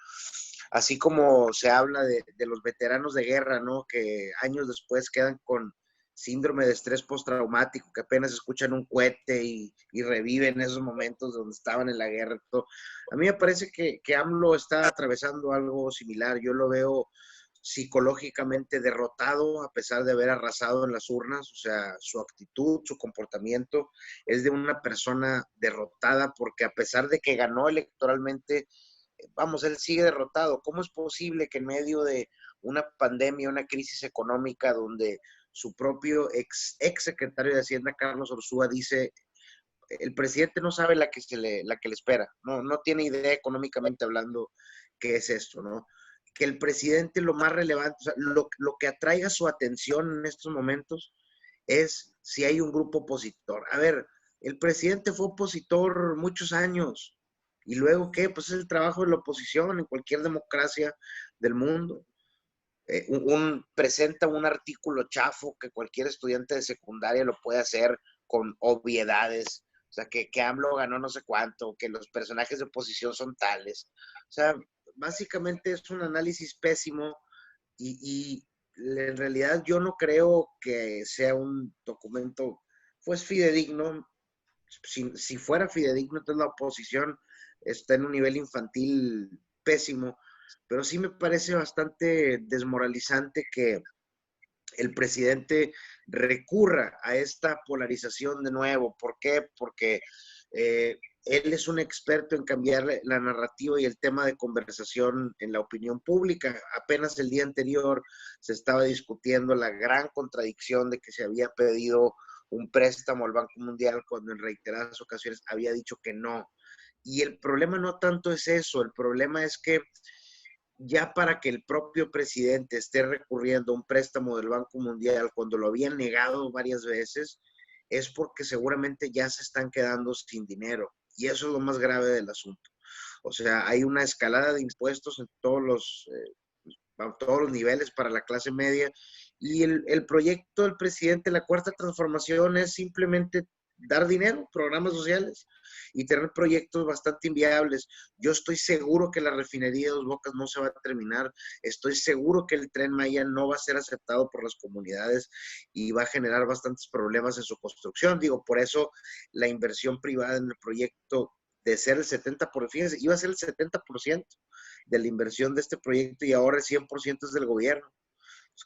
así como se habla de los veteranos de guerra, ¿no? Que años después quedan con síndrome de estrés postraumático, que apenas escuchan un cohete y reviven esos momentos donde estaban en la guerra. Y todo. A mí me parece que AMLO está atravesando algo similar. Yo lo veo psicológicamente derrotado a pesar de haber arrasado en las urnas, o sea, su actitud, su comportamiento es de una persona derrotada porque a pesar de que ganó electoralmente, vamos, él sigue derrotado. ¿Cómo es posible que en medio de una pandemia, una crisis económica donde su propio ex secretario de Hacienda, Carlos Orsúa, dice, el presidente no sabe la que le espera, no tiene idea económicamente hablando qué es esto, ¿no? Que el presidente lo más relevante, o sea, lo que atraiga su atención en estos momentos es si hay un grupo opositor. A ver, el presidente fue opositor muchos años. ¿Y luego qué? Pues es el trabajo de la oposición en cualquier democracia del mundo. Presenta un artículo chafo que cualquier estudiante de secundaria lo puede hacer con obviedades. O sea, que AMLO ganó no sé cuánto, que los personajes de oposición son tales. O sea, básicamente es un análisis pésimo y en realidad yo no creo que sea un documento, pues, fidedigno. Si fuera fidedigno, entonces la oposición está en un nivel infantil pésimo, pero sí me parece bastante desmoralizante que el presidente recurra a esta polarización de nuevo. ¿Por qué? Porque él es un experto en cambiar la narrativa y el tema de conversación en la opinión pública. Apenas el día anterior se estaba discutiendo la gran contradicción de que se había pedido un préstamo al Banco Mundial cuando en reiteradas ocasiones había dicho que no. Y el problema no tanto es eso, el problema es que ya para que el propio presidente esté recurriendo a un préstamo del Banco Mundial cuando lo habían negado varias veces, es porque seguramente ya se están quedando sin dinero. Y eso es lo más grave del asunto. O sea, hay una escalada de impuestos en todos los niveles para la clase media. Y el proyecto del presidente, la cuarta transformación, es simplemente dar dinero, programas sociales y tener proyectos bastante inviables. Yo estoy seguro que la refinería de Dos Bocas no se va a terminar. Estoy seguro que el Tren Maya no va a ser aceptado por las comunidades y va a generar bastantes problemas en su construcción. Digo, por eso la inversión privada en el proyecto de ser el 70%, fíjense, iba a ser el 70% de la inversión de este proyecto y ahora el 100% es del gobierno.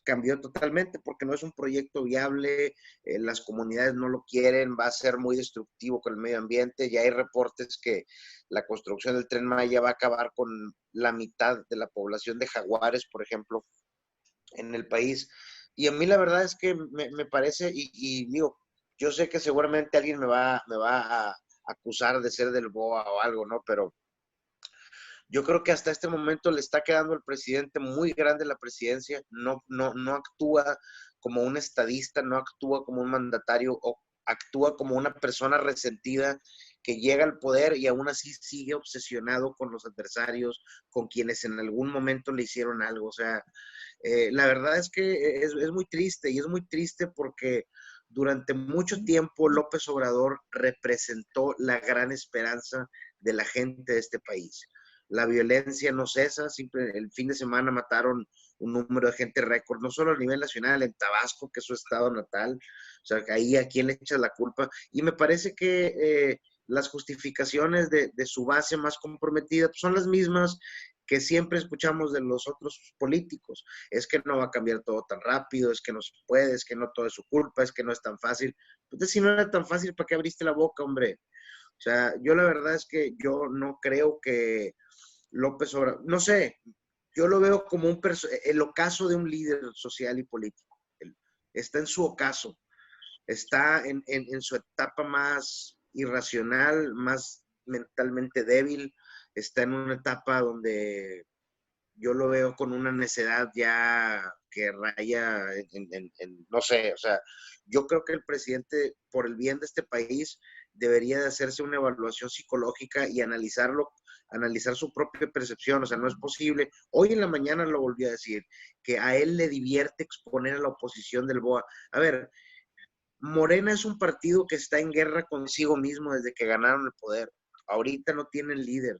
Cambió totalmente porque no es un proyecto viable, las comunidades no lo quieren, va a ser muy destructivo con el medio ambiente. Ya hay reportes que la construcción del Tren Maya va a acabar con la mitad de la población de jaguares, por ejemplo, en el país. Y a mí la verdad es que me parece, y digo, yo sé que seguramente alguien me va a acusar de ser del BOA o algo, ¿no? Pero yo creo que hasta este momento le está quedando al presidente muy grande la presidencia, no actúa como un estadista, no actúa como un mandatario, o actúa como una persona resentida que llega al poder y aún así sigue obsesionado con los adversarios, con quienes en algún momento le hicieron algo. O sea, la verdad es que es muy triste y es muy triste porque durante mucho tiempo López Obrador representó la gran esperanza de la gente de este país. La violencia no cesa, siempre el fin de semana mataron un número de gente récord, no solo a nivel nacional, en Tabasco, que es su estado natal, o sea, que ahí a quién le echas la culpa. Y me parece que las justificaciones de su base más comprometida pues, son las mismas que siempre escuchamos de los otros políticos. Es que no va a cambiar todo tan rápido, es que no se puede, es que no todo es su culpa, es que no es tan fácil. Entonces, si no era tan fácil, ¿para qué abriste la boca, hombre? O sea, yo la verdad es que yo no creo que López Obrador, no sé, yo lo veo como el ocaso de un líder social y político. Está en su ocaso, está en su etapa más irracional, más mentalmente débil, está en una etapa donde yo lo veo con una necedad ya que raya no sé, o sea, yo creo que el presidente, por el bien de este país, debería de hacerse una evaluación psicológica y analizar su propia percepción. O sea, no es posible. Hoy en la mañana lo volví a decir, que a él le divierte exponer a la oposición del BOA. A ver, Morena es un partido que está en guerra consigo mismo desde que ganaron el poder. Ahorita no tienen líder,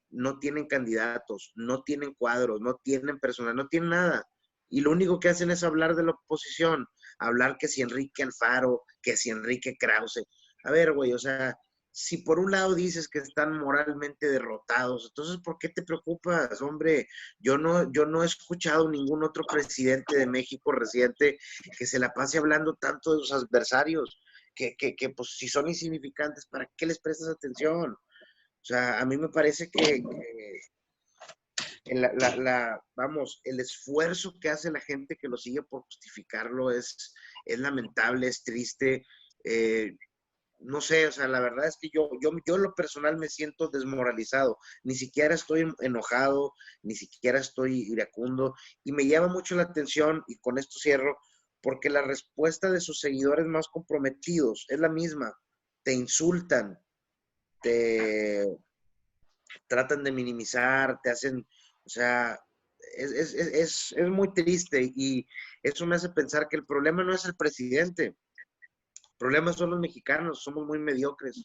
no tienen candidatos, no tienen cuadros, no tienen personal, no tienen nada. Y lo único que hacen es hablar de la oposición, hablar que si Enrique Alfaro, que si Enrique Krause. A ver, güey, o sea, si por un lado dices que están moralmente derrotados, entonces ¿por qué te preocupas, hombre? Yo no he escuchado ningún otro presidente de México reciente que se la pase hablando tanto de sus adversarios, que pues si son insignificantes, ¿para qué les prestas atención? O sea, a mí me parece que vamos, el esfuerzo que hace la gente que lo sigue por justificarlo es lamentable, es triste. No sé, o sea, la verdad es que yo en lo personal me siento desmoralizado. Ni siquiera estoy enojado, ni siquiera estoy iracundo. Y me llama mucho la atención, y con esto cierro, porque la respuesta de sus seguidores más comprometidos es la misma. Te insultan, te tratan de minimizar, te hacen, o sea, es muy triste, y eso me hace pensar que el problema no es el presidente, el problema son los mexicanos, somos muy mediocres,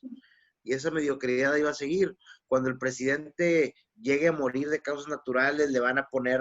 y esa mediocridad iba a seguir. Cuando el presidente llegue a morir de causas naturales, le van a poner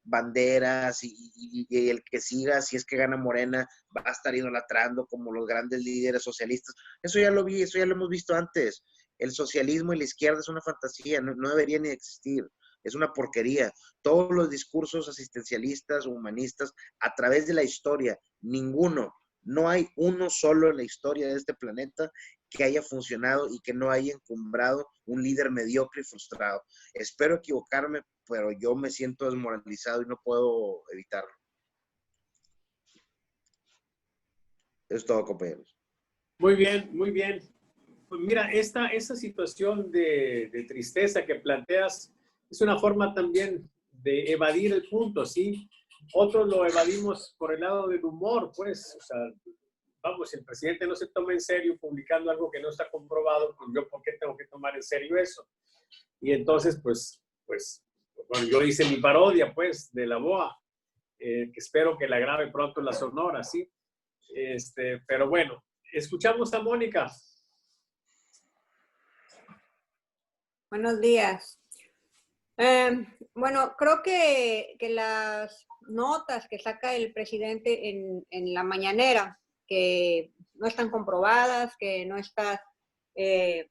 banderas, y el que siga, si es que gana Morena, va a estar idolatrando como los grandes líderes socialistas. Eso ya lo vi, eso ya lo hemos visto antes. El socialismo y la izquierda es una fantasía, no debería ni existir. Es una porquería. Todos los discursos asistencialistas o humanistas a través de la historia, ninguno, no hay uno solo en la historia de este planeta que haya funcionado y que no haya encumbrado un líder mediocre y frustrado. Espero equivocarme, pero yo me siento desmoralizado y no puedo evitarlo. Es todo, compañeros. Muy bien, muy bien. Pues mira, esta situación de tristeza que planteas es una forma también de evadir el punto, ¿sí? Otros lo evadimos por el lado del humor, pues, o sea, vamos, si el presidente no se toma en serio publicando algo que no está comprobado, pues yo, ¿por qué tengo que tomar en serio eso? Y entonces, pues, bueno, yo hice mi parodia, pues, de la BOA, que espero que la grabe pronto en la Sonora, ¿sí? Pero bueno, escuchamos a Mónica. Buenos días. Bueno, creo que las notas que saca el presidente en la mañanera, que no están comprobadas, que no está, que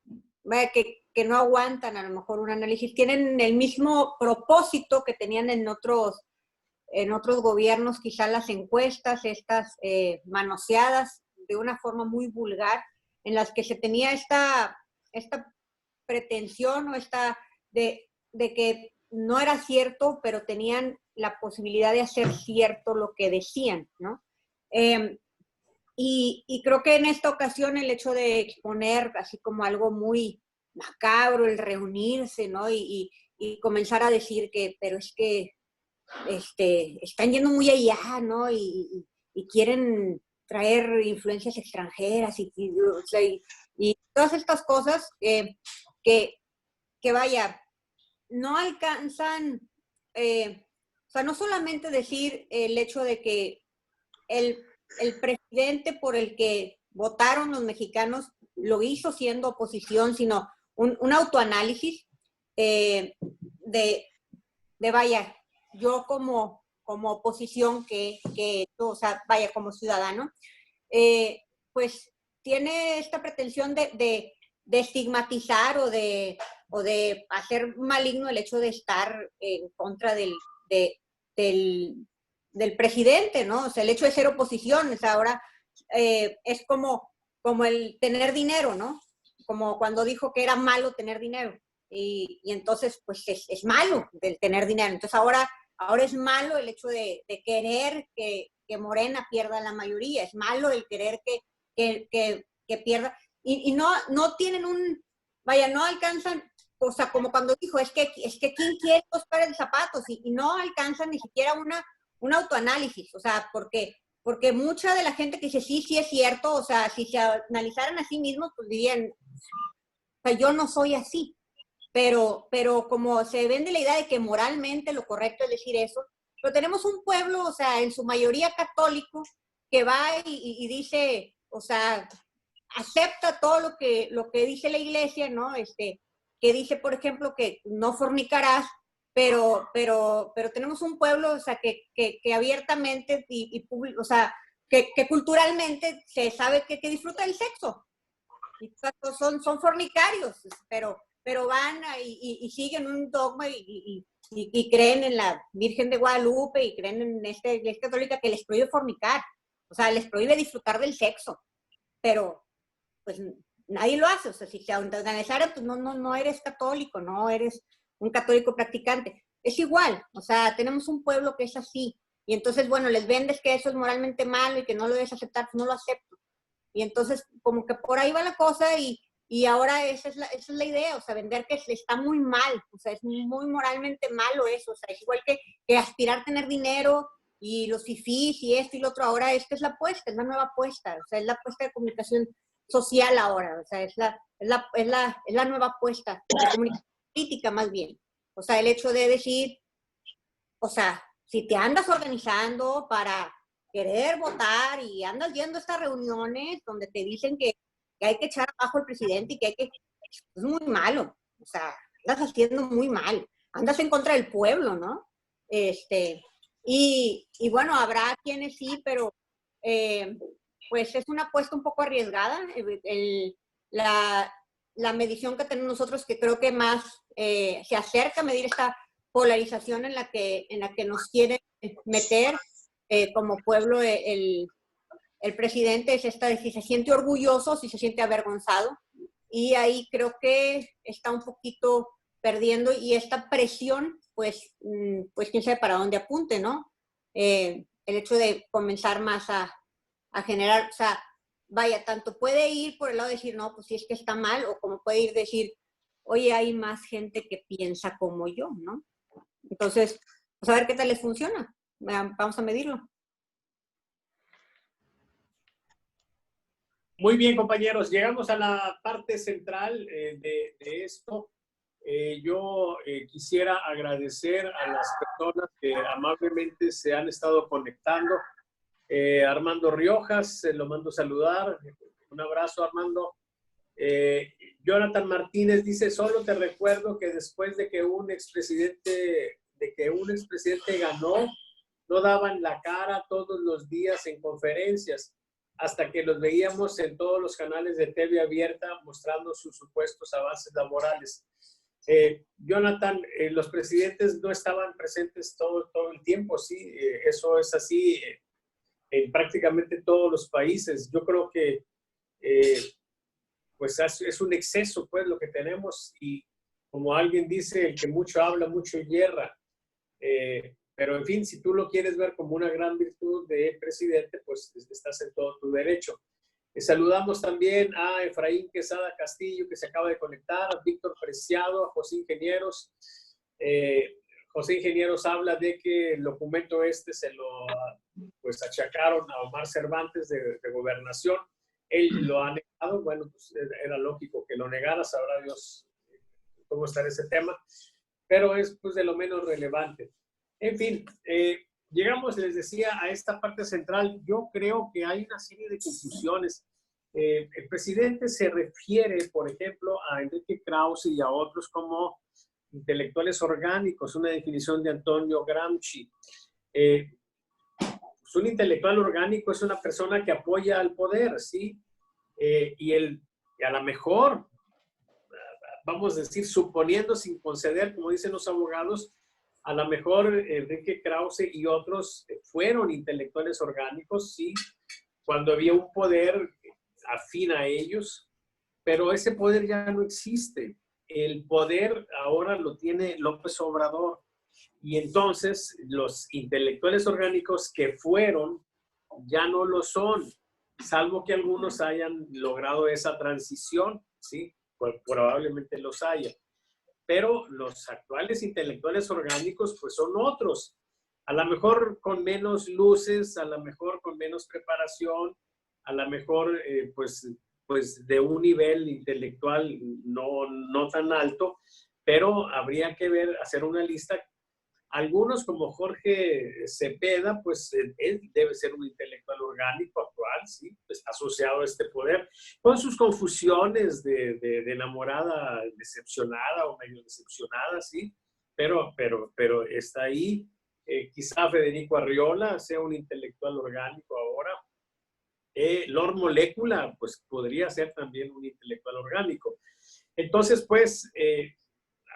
no aguantan a lo mejor un análisis, tienen el mismo propósito que tenían en otros gobiernos, quizás las encuestas, estas manoseadas de una forma muy vulgar, en las que se tenía esta pretensión o de que no era cierto, pero tenían la posibilidad de hacer cierto lo que decían, ¿no? Y creo que en esta ocasión el hecho de exponer así como algo muy macabro, el reunirse, ¿no? Y comenzar a decir que, pero es que están yendo muy allá, ¿no? Y quieren traer influencias extranjeras y todas estas cosas que vaya, no alcanzan, o sea, no solamente decir el hecho de que el presidente por el que votaron los mexicanos lo hizo siendo oposición, sino un autoanálisis de vaya, yo como oposición o sea, vaya, como ciudadano, pues tiene esta pretensión de estigmatizar o de hacer maligno el hecho de estar en contra del presidente, ¿no? O sea, el hecho de ser oposición, o sea, ahora es como el tener dinero, ¿no? Como cuando dijo que era malo tener dinero. Y entonces, pues es malo el tener dinero. Entonces ahora es malo el hecho de querer que Morena pierda la mayoría. Es malo el querer que pierda. Y no tienen vaya, no alcanzan, o sea, como cuando dijo, es que ¿quién quiere 2 pares de zapatos? Y no alcanzan ni siquiera un autoanálisis, o sea, porque mucha de la gente que dice sí, sí es cierto, o sea, si se analizaran a sí mismos, pues dirían, o sea, yo no soy así, pero como se vende la idea de que moralmente lo correcto es decir eso, pero tenemos un pueblo, o sea, en su mayoría católico, que va y dice, o sea, acepta todo lo que dice la iglesia, ¿no? Que dice, por ejemplo, que no fornicarás, pero tenemos un pueblo, o sea, que abiertamente o sea, que culturalmente se sabe que disfruta del sexo. Y son fornicarios, pero van y siguen un dogma y creen en la Virgen de Guadalupe y creen en esta iglesia católica que les prohíbe fornicar, o sea, les prohíbe disfrutar del sexo, pero pues nadie lo hace, o sea, si se organizara, pues no eres católico, no eres un católico practicante, es igual, o sea, tenemos un pueblo que es así, y entonces, bueno, les vendes que eso es moralmente malo y que no lo debes aceptar, pues no lo acepto, y entonces como que por ahí va la cosa y ahora esa es la idea, o sea, vender que está muy mal, o sea, es muy moralmente malo eso, o sea, es igual que aspirar a tener dinero y los fifís y esto y lo otro, ahora esta es la apuesta, es la nueva apuesta, o sea, es la apuesta de comunicación social ahora, o sea, es la nueva apuesta de comunicación política más bien, o sea, el hecho de decir, o sea, si te andas organizando para querer votar y andas yendo a estas reuniones donde te dicen que hay que echar abajo al presidente y que hay que... Es muy malo, o sea, andas haciendo muy mal, andas en contra del pueblo, ¿no? Y bueno, habrá quienes sí, pero pues es una apuesta un poco arriesgada. La medición que tenemos nosotros, que creo que más se acerca a medir esta polarización en la que nos quieren meter como pueblo el presidente, es esta de si se siente orgulloso, si se siente avergonzado, y ahí creo que está un poquito perdiendo, y esta presión, pues quién sabe para dónde apunte, ¿no? El hecho de comenzar más a generar, o sea, vaya, tanto puede ir por el lado de decir, no, pues si es que está mal, o como puede ir decir, oye, hay más gente que piensa como yo, ¿no? Entonces, pues a ver qué tal les funciona. Vamos a medirlo. Muy bien, compañeros, llegamos a la parte central de esto. Yo quisiera agradecer a las personas que amablemente se han estado conectando. Armando Riojas, lo mando a saludar. Un abrazo, Armando. Jonathan Martínez dice, solo te recuerdo que después de que un expresidente ganó, no daban la cara todos los días en conferencias, hasta que los veíamos en todos los canales de TV abierta mostrando sus supuestos avances laborales. Jonathan, los presidentes no estaban presentes todo el tiempo, sí, eso es así en prácticamente todos los países. Yo creo que pues es un exceso, pues, lo que tenemos, y como alguien dice, el que mucho habla, mucho hierra. Pero, en fin, si tú lo quieres ver como una gran virtud de presidente, pues estás en todo tu derecho. Saludamos también a Efraín Quesada Castillo, que se acaba de conectar, a Víctor Preciado, a José Ingenieros. José Ingenieros habla de que el documento se lo pues achacaron a Omar Cervantes de Gobernación. Él lo ha negado. Bueno, pues era lógico que lo negara, sabrá Dios cómo está ese tema, pero es pues de lo menos relevante. En fin, llegamos, les decía, a esta parte central. Yo creo que hay una serie de conclusiones. El presidente se refiere, por ejemplo, a Enrique Krause y a otros como intelectuales orgánicos, una definición de Antonio Gramsci. Pues un intelectual orgánico es una persona que apoya al poder, ¿sí? Y a lo mejor, vamos a decir, suponiendo sin conceder, como dicen los abogados, a lo mejor Enrique Krause y otros fueron intelectuales orgánicos, sí, cuando había un poder afín a ellos, pero ese poder ya no existe. El poder ahora lo tiene López Obrador. Y entonces los intelectuales orgánicos que fueron ya no lo son, salvo que algunos hayan logrado esa transición, ¿sí? Pues probablemente los haya. Pero los actuales intelectuales orgánicos pues son otros. A lo mejor con menos luces, a lo mejor con menos preparación, a lo mejor pues de un nivel intelectual no tan alto, pero habría que hacer una lista. Algunos como Jorge Cepeda, pues él debe ser un intelectual orgánico actual, ¿sí? Pues, asociado a este poder, con sus confusiones de enamorada decepcionada o medio decepcionada, ¿sí? Pero está ahí. Quizá Federico Arriola sea un intelectual orgánico ahora. Lord Molécula, pues podría ser también un intelectual orgánico. Entonces, pues,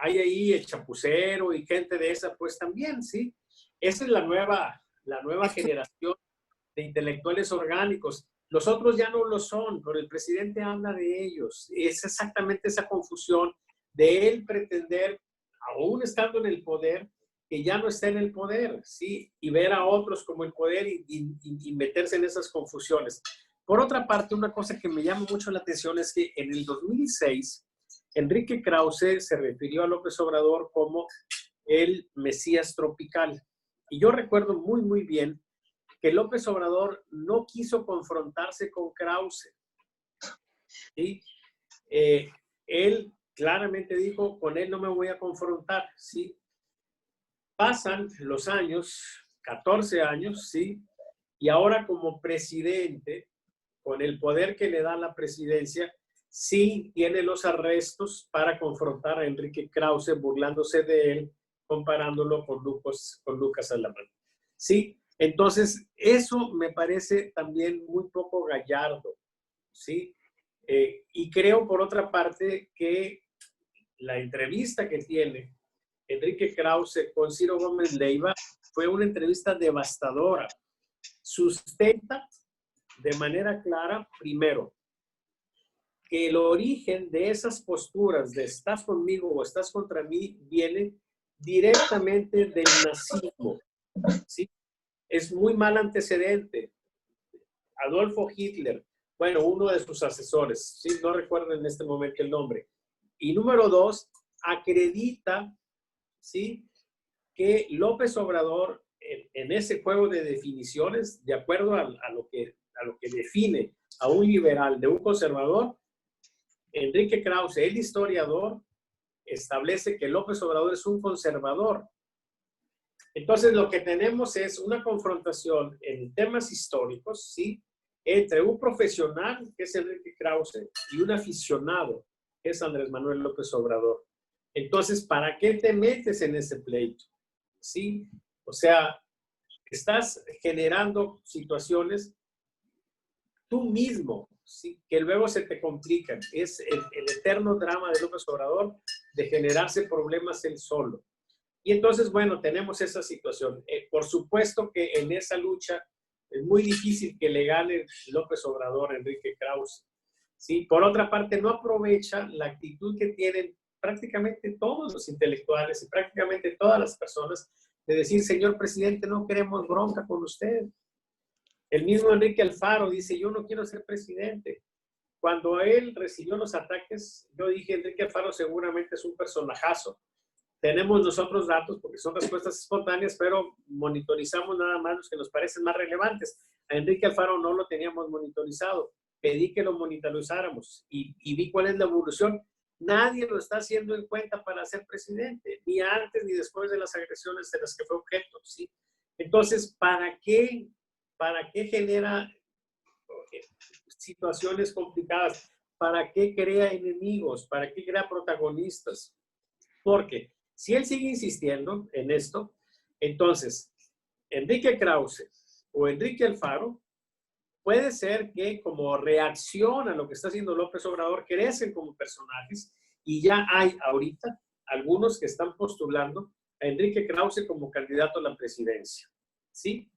hay ahí el Chapucero y gente de esa, pues también, ¿sí? Esa es la nueva generación de intelectuales orgánicos. Los otros ya no lo son, pero el presidente habla de ellos. Es exactamente esa confusión de él pretender, aún estando en el poder, que ya no está en el poder, ¿sí? Y ver a otros como el poder y meterse en esas confusiones. Por otra parte, una cosa que me llama mucho la atención es que en el 2006, Enrique Krause se refirió a López Obrador como el Mesías tropical. Y yo recuerdo muy, muy bien que López Obrador no quiso confrontarse con Krause. ¿Sí? Él claramente dijo, con él no me voy a confrontar, ¿sí? Pasan los años, 14 años, ¿sí? Y ahora como presidente, con el poder que le da la presidencia, sí tiene los arrestos para confrontar a Enrique Krause, burlándose de él, comparándolo con Lucas Alamán. ¿Sí? Entonces, eso me parece también muy poco gallardo, ¿sí? Y creo, por otra parte, que la entrevista que tiene Enrique Krause con Ciro Gómez Leiva fue una entrevista devastadora. Sustenta de manera clara, primero, que el origen de esas posturas de estás conmigo o estás contra mí viene directamente del nazismo, ¿sí? Es muy mal antecedente. Adolfo Hitler, bueno, uno de sus asesores, ¿sí? No recuerdo en este momento el nombre. Y número dos, acredita, ¿sí?, que López Obrador, en ese juego de definiciones, de acuerdo a lo que define a un liberal de un conservador, Enrique Krause, el historiador, establece que López Obrador es un conservador. Entonces, lo que tenemos es una confrontación en temas históricos, ¿sí?, entre un profesional, que es Enrique Krause, y un aficionado, que es Andrés Manuel López Obrador. Entonces, ¿para qué te metes en ese pleito? ¿Sí? O sea, estás generando situaciones tú mismo, ¿sí?, que luego se te complican. Es el eterno drama de López Obrador de generarse problemas él solo. Y entonces, bueno, tenemos esa situación. Por supuesto que en esa lucha es muy difícil que le gane López Obrador a Enrique Krause, ¿sí? Por otra parte, no aprovecha la actitud que tienen prácticamente todos los intelectuales y prácticamente todas las personas de decir, señor presidente, no queremos bronca con usted. El mismo Enrique Alfaro dice, yo no quiero ser presidente. Cuando él recibió los ataques, yo dije, Enrique Alfaro seguramente es un personajazo. Tenemos nosotros datos, porque son respuestas espontáneas, pero monitorizamos nada más los que nos parecen más relevantes. A Enrique Alfaro no lo teníamos monitorizado. Pedí que lo monitorizáramos y vi cuál es la evolución. Nadie lo está haciendo en cuenta para ser presidente, ni antes ni después de las agresiones de las que fue objeto, ¿sí? Entonces, ¿para qué genera situaciones complicadas? ¿Para qué crea enemigos? ¿Para qué crea protagonistas? Porque si él sigue insistiendo en esto, entonces Enrique Krause o Enrique Alfaro puede ser que como reacción a lo que está haciendo López Obrador crecen como personajes y ya hay ahorita algunos que están postulando a Enrique Krause como candidato a la presidencia, ¿sí?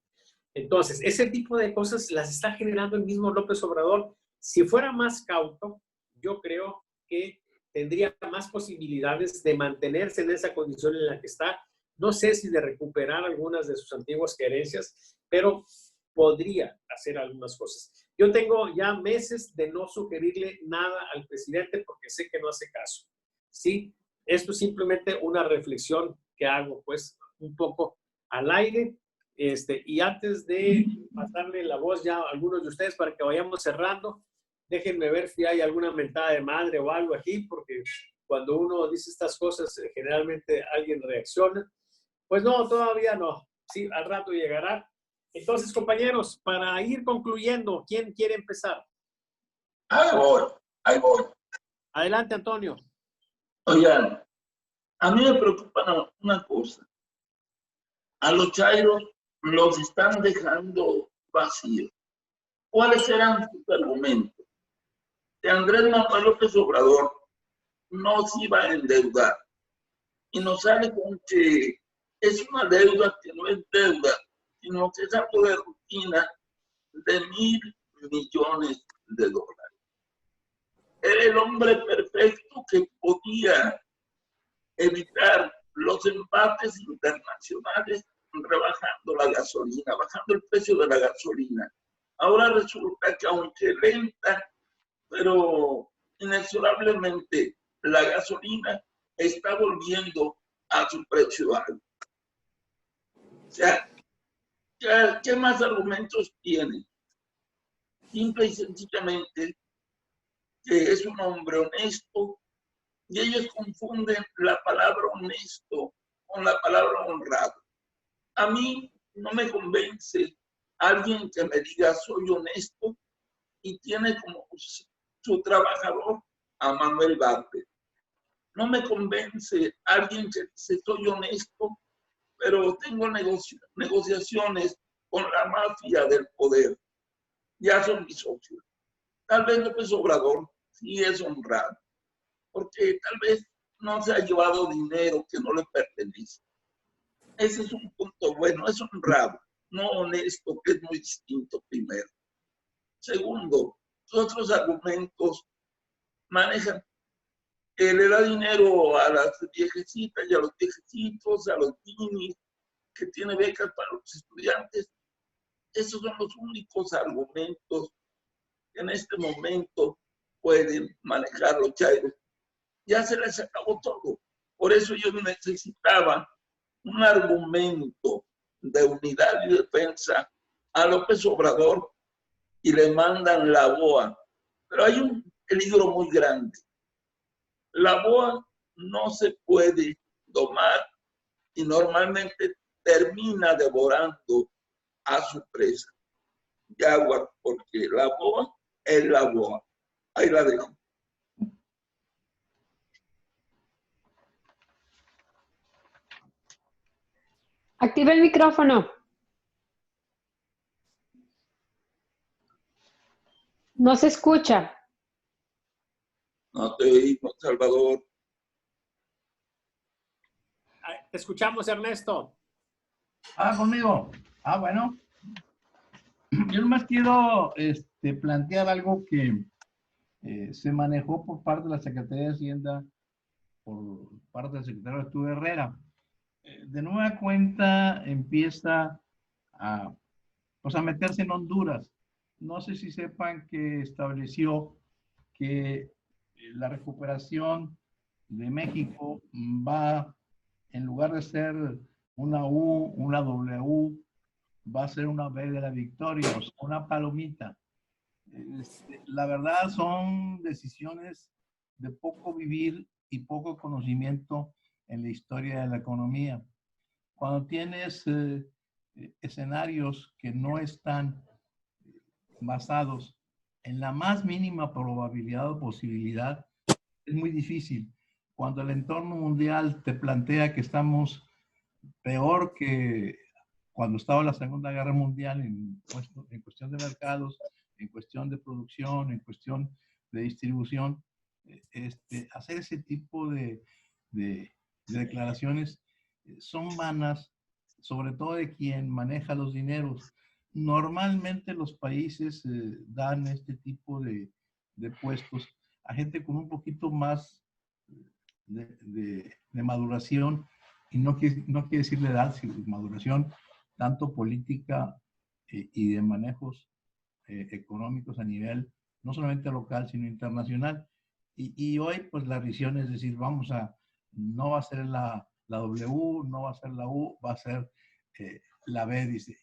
Entonces, ese tipo de cosas las está generando el mismo López Obrador. Si fuera más cauto, yo creo que tendría más posibilidades de mantenerse en esa condición en la que está. No sé si de recuperar algunas de sus antiguas querencias, pero podría hacer algunas cosas. Yo tengo ya meses de no sugerirle nada al presidente porque sé que no hace caso. Sí, esto es simplemente una reflexión que hago, pues, un poco al aire, Y antes de pasarle la voz ya a algunos de ustedes para que vayamos cerrando, déjenme ver si hay alguna mentada de madre o algo aquí, porque cuando uno dice estas cosas, generalmente alguien reacciona. Pues no, todavía no. Sí, al rato llegará. Entonces, compañeros, para ir concluyendo, ¿quién quiere empezar? Ahí voy, ahí voy. Adelante, Antonio. Oigan, a mí me preocupa una cosa. A los chairos los están dejando vacíos. ¿Cuáles eran sus argumentos? Que Andrés Manuel López Obrador no se iba a endeudar. Y nos sale con que es una deuda que no es deuda, sino que es algo de rutina de $1,000 millones. Era el hombre perfecto que podía evitar los embates internacionales rebajando la gasolina, bajando el precio de la gasolina. Ahora resulta que aunque lenta, pero inexorablemente la gasolina está volviendo a su precio alto. O sea, ¿qué más argumentos tiene? Simple y sencillamente que es un hombre honesto y ellos confunden la palabra honesto con la palabra honrado. A mí no me convence alguien que me diga soy honesto y tiene como su trabajador a Manuel Bartlett. No me convence alguien que dice soy honesto, pero tengo negociaciones con la mafia del poder. Ya son mis socios. Tal vez López Obrador sí es honrado, porque tal vez no se ha llevado dinero que no le pertenece. Ese es un punto bueno, es honrado, no honesto, que es muy distinto primero. Segundo, otros argumentos manejan que le da dinero a las viejecitas y a los viejecitos, a los niños, que tiene becas para los estudiantes. Esos son los únicos argumentos que en este momento pueden manejar los chairos. Ya se les acabó todo. Por eso yo necesitaba un argumento de unidad y defensa a López Obrador y le mandan la BOA. Pero hay un peligro muy grande. La BOA no se puede domar y normalmente termina devorando a su presa. Jaguar, porque la BOA es la BOA. Ahí la dejo. Activa el micrófono. No se escucha. No te oímos, Salvador. Te escuchamos, Ernesto. Conmigo. Bueno. Yo nomás quiero plantear algo que se manejó por parte de la Secretaría de Hacienda, por parte del secretario Arturo Herrera. De nueva cuenta empieza a meterse en Honduras. No sé si sepan que estableció que la recuperación de México va, en lugar de ser una U, una W, va a ser una B de la victoria, o sea, una palomita. La verdad son decisiones de poco vivir y poco conocimiento en la historia de la economía. Cuando tienes escenarios que no están basados en la más mínima probabilidad o posibilidad, es muy difícil. Cuando el entorno mundial te plantea que estamos peor que cuando estaba la Segunda Guerra Mundial en cuestión de mercados, en cuestión de producción, en cuestión de distribución, hacer ese tipo de declaraciones son vanas, sobre todo de quien maneja los dineros. Normalmente los países dan este tipo de puestos a gente con un poquito más de maduración, y no quiere decir de edad, sino de maduración, tanto política y de manejos económicos a nivel no solamente local, sino internacional. Y hoy, pues la visión es decir, no va a ser la W, no va a ser la U, va a ser la ve, dice,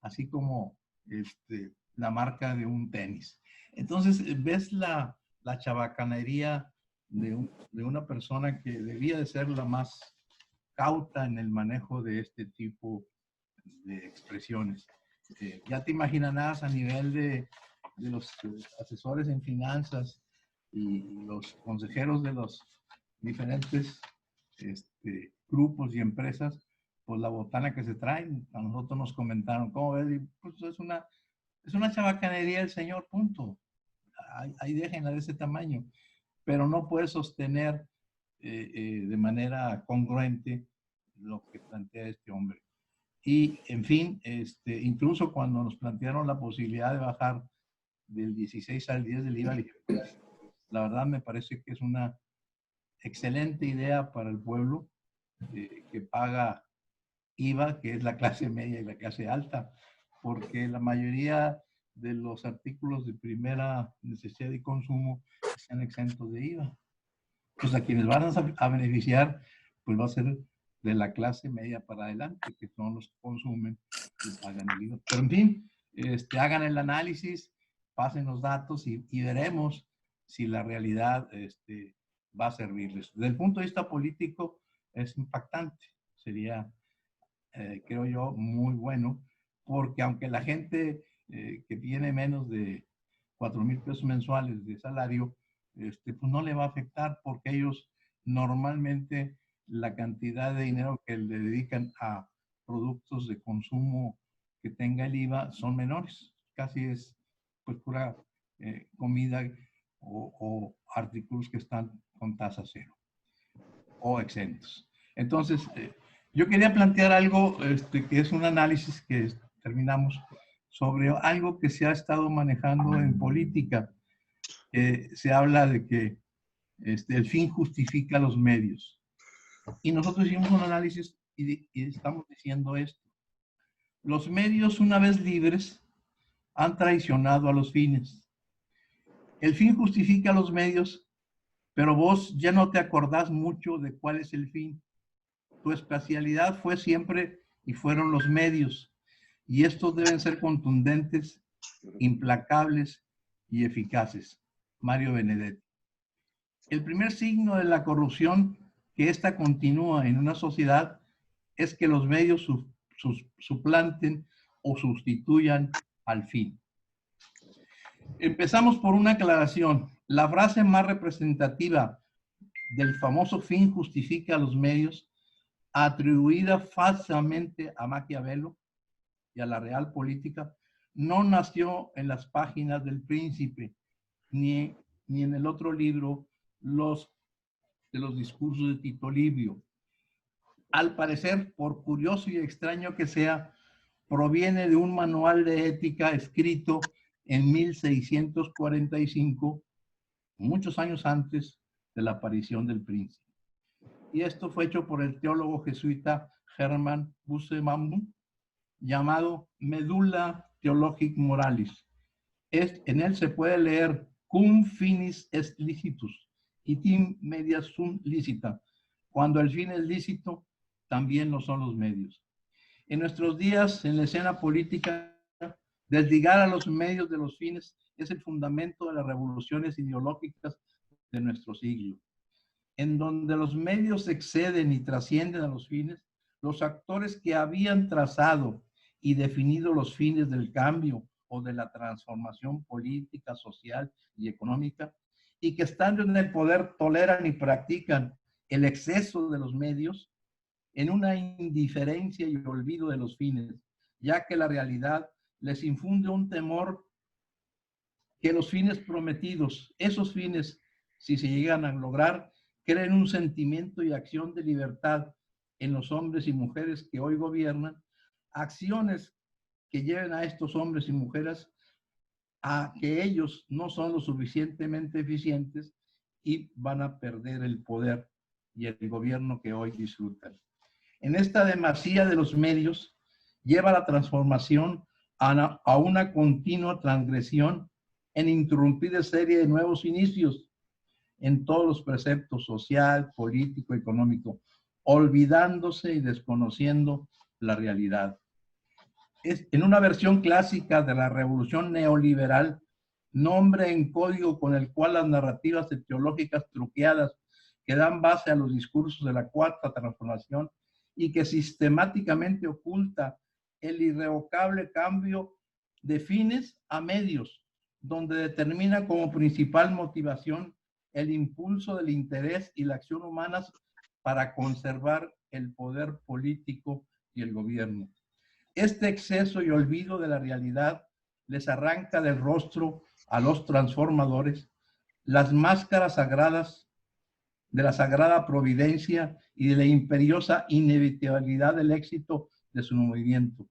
así como la marca de un tenis. Entonces, ves la chabacanería de una persona que debía de ser la más cauta en el manejo de este tipo de expresiones. Ya te imaginarás a nivel de los asesores en finanzas y los consejeros de los diferentes grupos y empresas, pues la botana que se traen. A nosotros nos comentaron, ¿cómo ves? Y, pues es una chabacanería el señor, punto. Ahí déjenla de ese tamaño, pero no puede sostener de manera congruente lo que plantea este hombre. Y, en fin, incluso cuando nos plantearon la posibilidad de bajar del 16 al 10 del IVA, la verdad me parece que es una excelente idea para el pueblo que paga IVA, que es la clase media y la clase alta, porque la mayoría de los artículos de primera necesidad y consumo están exentos de IVA. Pues a quienes van a beneficiar, pues va a ser de la clase media para adelante, que son los que consumen y pagan el IVA. Pero en fin, hagan el análisis, pasen los datos y veremos si la realidad va a servirles. Desde el punto de vista político es impactante, sería, creo yo, muy bueno, porque aunque la gente que tiene menos de 4,000 pesos mensuales de salario, pues no le va a afectar, porque ellos normalmente la cantidad de dinero que le dedican a productos de consumo que tenga el IVA son menores. Casi es pues pura comida o artículos que están con tasa cero o exentos. Entonces, yo quería plantear algo que es un análisis que terminamos sobre algo que se ha estado manejando en política. Se habla de que el fin justifica los medios. Y nosotros hicimos un análisis y estamos diciendo esto. Los medios, una vez libres, han traicionado a los fines. El fin justifica los medios, pero vos ya no te acordás mucho de cuál es el fin. Tu especialidad fue siempre y fueron los medios. Y estos deben ser contundentes, implacables y eficaces. Mario Benedetti. El primer signo de la corrupción que ésta continúa en una sociedad es que los medios suplanten o sustituyan al fin. Empezamos por una aclaración. La frase más representativa del famoso fin justifica a los medios, atribuida falsamente a Maquiavelo y a la real política, no nació en las páginas del Príncipe, ni en el otro libro, de los discursos de Tito Livio. Al parecer, por curioso y extraño que sea, proviene de un manual de ética escrito en 1645, muchos años antes de la aparición del Príncipe. Y esto fue hecho por el teólogo jesuita Hermann Busemammu, llamado Medulla Theologica Moralis. En él se puede leer cum finis est licitus, itim media sunt licita. Cuando el fin es lícito, también lo son los medios. En nuestros días, en la escena política, desligar a los medios de los fines es el fundamento de las revoluciones ideológicas de nuestro siglo. En donde los medios exceden y trascienden a los fines, los actores que habían trazado y definido los fines del cambio o de la transformación política, social y económica, y que estando en el poder toleran y practican el exceso de los medios en una indiferencia y olvido de los fines, ya que la realidad les infunde un temor que los fines prometidos, esos fines, si se llegan a lograr, creen un sentimiento y acción de libertad en los hombres y mujeres que hoy gobiernan, acciones que lleven a estos hombres y mujeres a que ellos no son lo suficientemente eficientes y van a perder el poder y el gobierno que hoy disfrutan. En esta demasía de los medios lleva la transformación a una continua transgresión en interrumpida serie de nuevos inicios en todos los preceptos social, político, económico, olvidándose y desconociendo la realidad. en una versión clásica de la revolución neoliberal, nombre en código con el cual las narrativas etiológicas truqueadas que dan base a los discursos de la cuarta transformación y que sistemáticamente oculta el irrevocable cambio de fines a medios, donde determina como principal motivación el impulso del interés y la acción humanas para conservar el poder político y el gobierno. Este exceso y olvido de la realidad les arranca del rostro a los transformadores las máscaras sagradas de la sagrada providencia y de la imperiosa inevitabilidad del éxito de su movimiento.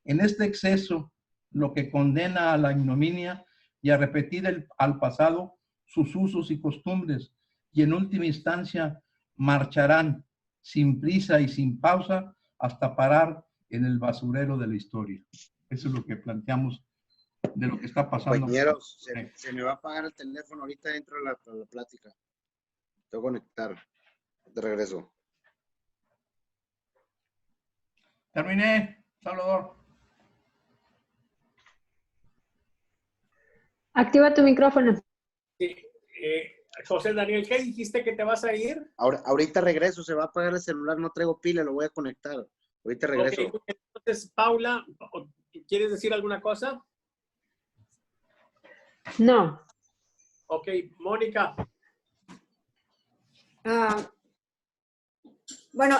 En este exceso, lo que condena a la ignominia y a repetir al pasado sus usos y costumbres, y en última instancia marcharán sin prisa y sin pausa hasta parar en el basurero de la historia. Eso es lo que planteamos de lo que está pasando. Compañeros, se me va a apagar el teléfono ahorita dentro de la plática. Tengo que conectar. De regreso. Terminé, Salvador. Activa tu micrófono. Sí. José Daniel, ¿qué dijiste que te vas a ir? Ahorita regreso, se va a apagar el celular, no traigo pila, lo voy a conectar. Ahorita regreso. Okay. Entonces, Paula, ¿quieres decir alguna cosa? No. Ok, Mónica. Bueno,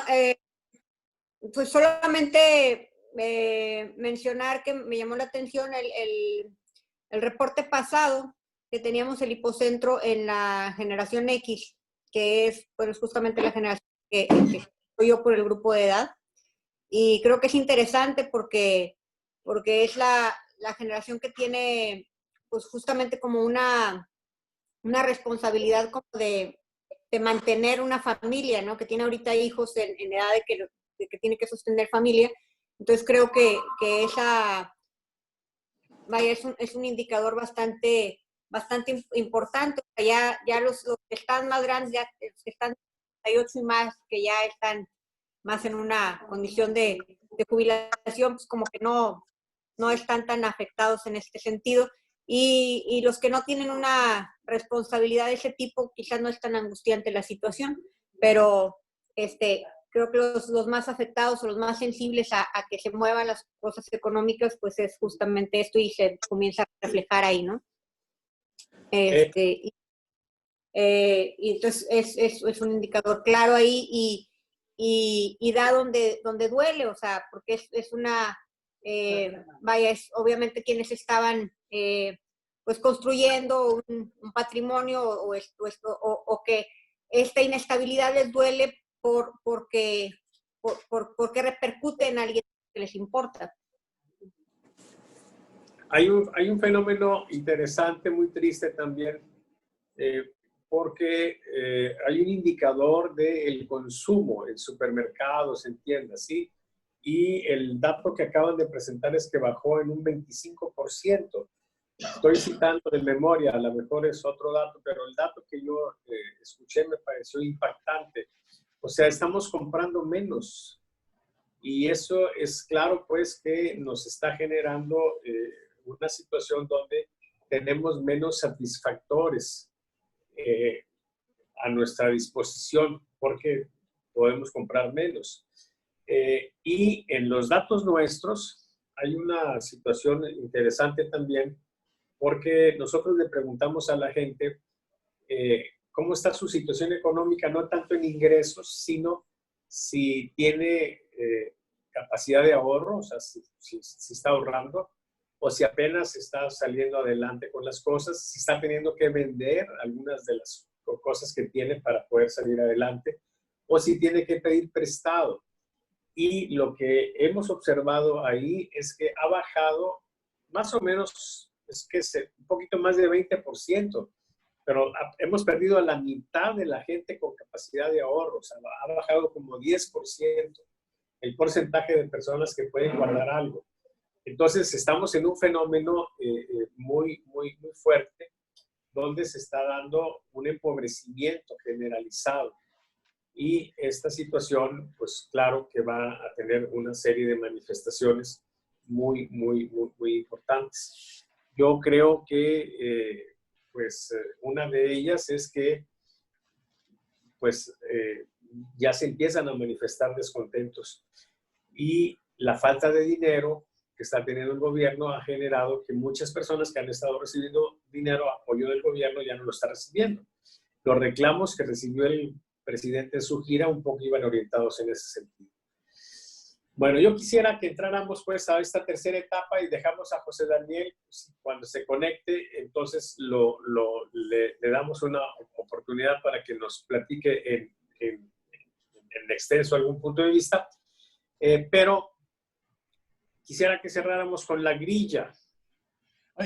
pues solamente mencionar que me llamó la atención el reporte pasado que teníamos el hipocentro en la generación X, que es pues, justamente la generación que soy yo por el grupo de edad. Y creo que es interesante porque es la generación que tiene pues justamente como una responsabilidad como de mantener una familia, ¿no? Que tiene ahorita hijos en edad de que tiene que sostener familia. Entonces creo que esa, vaya, es un indicador bastante importante. Ya los que están más grandes, ya los que están 38 y más, que ya están más en una condición de jubilación, pues como que no están tan afectados en este sentido. Y los que no tienen una responsabilidad de ese tipo, quizás no es tan angustiante la situación, pero creo que los más afectados o los más sensibles a que se muevan las cosas económicas, pues es justamente esto y se comienza a reflejar ahí, ¿no? Y entonces es un indicador claro ahí y da donde duele, o sea, porque es una, vaya, es obviamente quienes estaban pues construyendo un patrimonio o que esta inestabilidad les duele porque repercute en alguien que les importa. Hay un fenómeno interesante, muy triste también, porque hay un indicador del consumo en supermercados, en tiendas, ¿sí? Y el dato que acaban de presentar es que bajó en un 25%. Estoy citando de memoria, a lo mejor es otro dato, pero el dato que yo escuché me pareció impactante. O sea, estamos comprando menos. Y eso es claro, pues, que nos está generando una situación donde tenemos menos satisfactores a nuestra disposición porque podemos comprar menos. Y en los datos nuestros hay una situación interesante también porque nosotros le preguntamos a la gente cómo está su situación económica, no tanto en ingresos, sino si tiene capacidad de ahorro, o sea, si está ahorrando, o si apenas está saliendo adelante con las cosas, si está teniendo que vender algunas de las cosas que tiene para poder salir adelante, o si tiene que pedir prestado. Y lo que hemos observado ahí es que ha bajado más o menos, es que es un poquito más de 20%, pero hemos perdido a la mitad de la gente con capacidad de ahorro, o sea, ha bajado como 10% el porcentaje de personas que pueden guardar algo. Entonces, estamos en un fenómeno muy fuerte, donde se está dando un empobrecimiento generalizado. Y esta situación, pues claro que va a tener una serie de manifestaciones muy importantes. Yo creo que una de ellas es que ya se empiezan a manifestar descontentos y la falta de dinero que está teniendo el gobierno ha generado que muchas personas que han estado recibiendo dinero, apoyo del gobierno, ya no lo están recibiendo. Los reclamos que recibió el presidente en su gira un poco iban orientados en ese sentido. Bueno, yo quisiera que entráramos pues a esta tercera etapa y dejamos a José Daniel, cuando se conecte, entonces le damos una oportunidad para que nos platique en extenso algún punto de vista, pero quisiera que cerráramos con la grilla.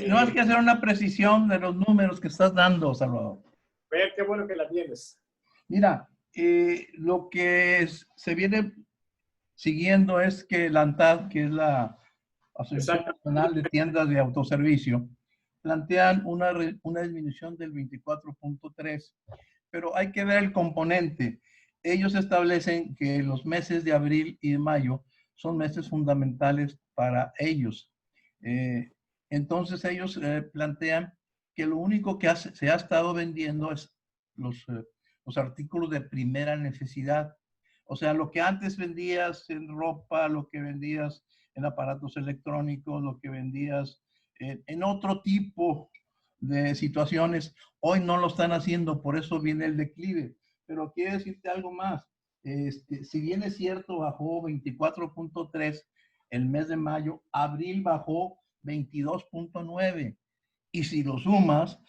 No hay que hacer una precisión de los números que estás dando, Salvador. Qué bueno que la tienes. Mira, lo que se viene siguiendo es que la ANTAD, que es la Asociación Nacional de Tiendas de Autoservicio, plantean una disminución del 24.3, pero hay que ver el componente. Ellos establecen que los meses de abril y de mayo son meses fundamentales para ellos. Entonces ellos plantean que lo único que se ha estado vendiendo es los artículos de primera necesidad. O sea, lo que antes vendías en ropa, lo que vendías en aparatos electrónicos, lo que vendías en otro tipo de situaciones, hoy no lo están haciendo, por eso viene el declive. Pero quiero decirte algo más. Si bien es cierto, bajó 24.3 el mes de mayo, abril bajó 22.9. Y si lo sumas,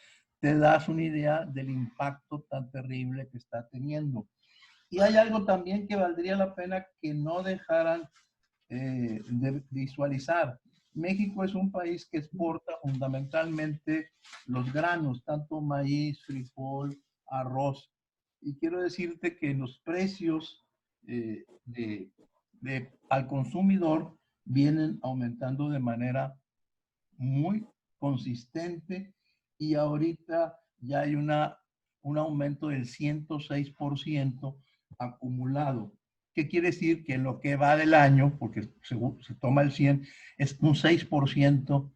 te das una idea del impacto tan terrible que está teniendo. Y hay algo también que valdría la pena que no dejaran de visualizar. México es un país que exporta fundamentalmente los granos, tanto maíz, frijol, arroz. Y quiero decirte que los precios al consumidor vienen aumentando de manera muy consistente y ahorita ya hay un aumento del 106% acumulado. ¿Qué quiere decir? Que lo que va del año, porque se toma el 100, es un 6%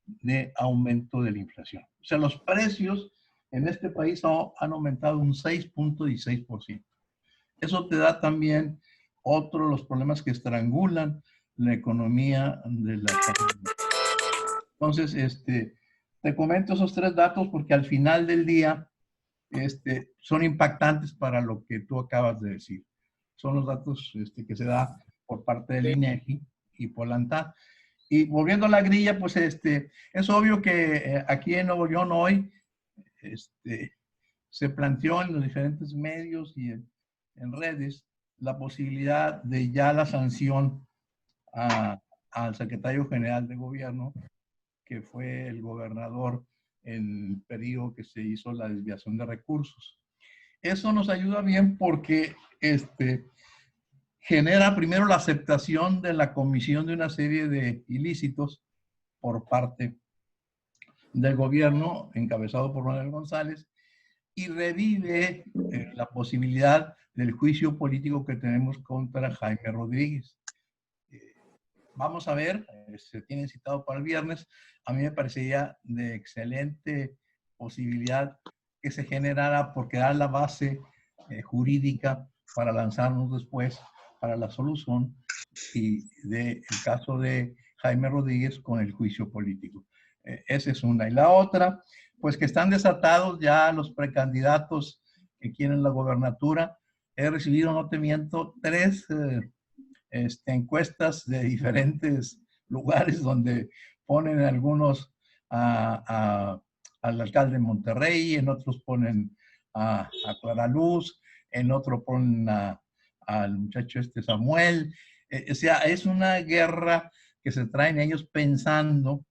de aumento de la inflación. O sea, los precios en este país han aumentado un 6.16%. Eso te da también otro de los problemas que estrangulan la economía de la familia. Entonces, te comento esos tres datos porque al final del día son impactantes para lo que tú acabas de decir. Son los datos que se da por parte del INEGI y por la ANTAD. Y volviendo a la grilla, pues es obvio que aquí en Nuevo León hoy se planteó en los diferentes medios y en redes la posibilidad de ya la sanción al secretario general de gobierno, que fue el gobernador en el periodo que se hizo la desviación de recursos. Eso nos ayuda bien porque genera primero la aceptación de la comisión de una serie de ilícitos por parte del gobierno encabezado por Manuel González y revive la posibilidad del juicio político que tenemos contra Jaime Rodríguez. Vamos a ver, se tiene citado para el viernes. A mí me parecería de excelente posibilidad que se generara porque da la base jurídica para lanzarnos después para la solución y del caso de Jaime Rodríguez con el juicio político. Esa es una. Y la otra, pues que están desatados ya los precandidatos que quieren la gobernatura. He recibido, no te miento, 3 encuestas de diferentes lugares donde ponen algunos al alcalde de Monterrey, en otros ponen a Clara Luz, en otro ponen al muchacho Samuel. O sea, es una guerra que se traen ellos pensando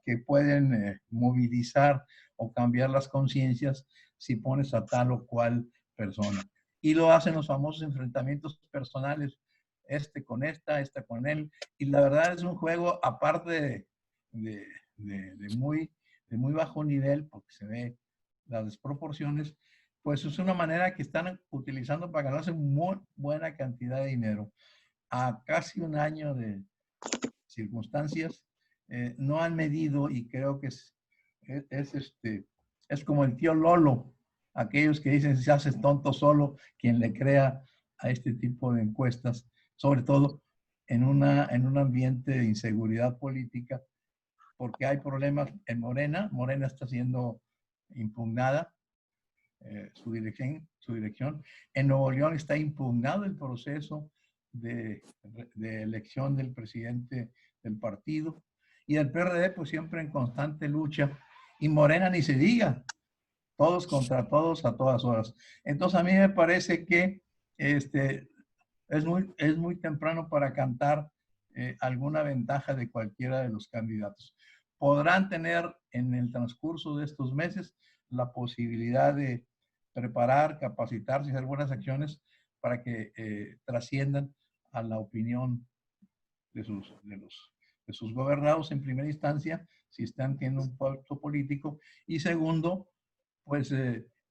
que pueden movilizar o cambiar las conciencias si pones a tal o cual persona. Y lo hacen los famosos enfrentamientos personales, con esta con él. Y la verdad es un juego, aparte de muy bajo nivel, porque se ve las desproporciones, pues es una manera que están utilizando para ganarse muy buena cantidad de dinero. A casi un año de circunstancias, no han medido, y creo que es como el tío Lolo, aquellos que dicen se hace tonto solo quien le crea a este tipo de encuestas, sobre todo en un ambiente de inseguridad política, porque hay problemas en Morena. Morena está siendo impugnada, su dirección. En Nuevo León está impugnado el proceso de elección del presidente del partido. Y el PRD, pues siempre en constante lucha. Y Morena ni se diga, todos contra todos a todas horas. Entonces a mí me parece que es muy temprano para cantar alguna ventaja de cualquiera de los candidatos. Podrán tener en el transcurso de estos meses la posibilidad de preparar, capacitarse y hacer buenas acciones para que trasciendan a la opinión de sus gobernados en primera instancia, si están teniendo un pacto político, y segundo, pues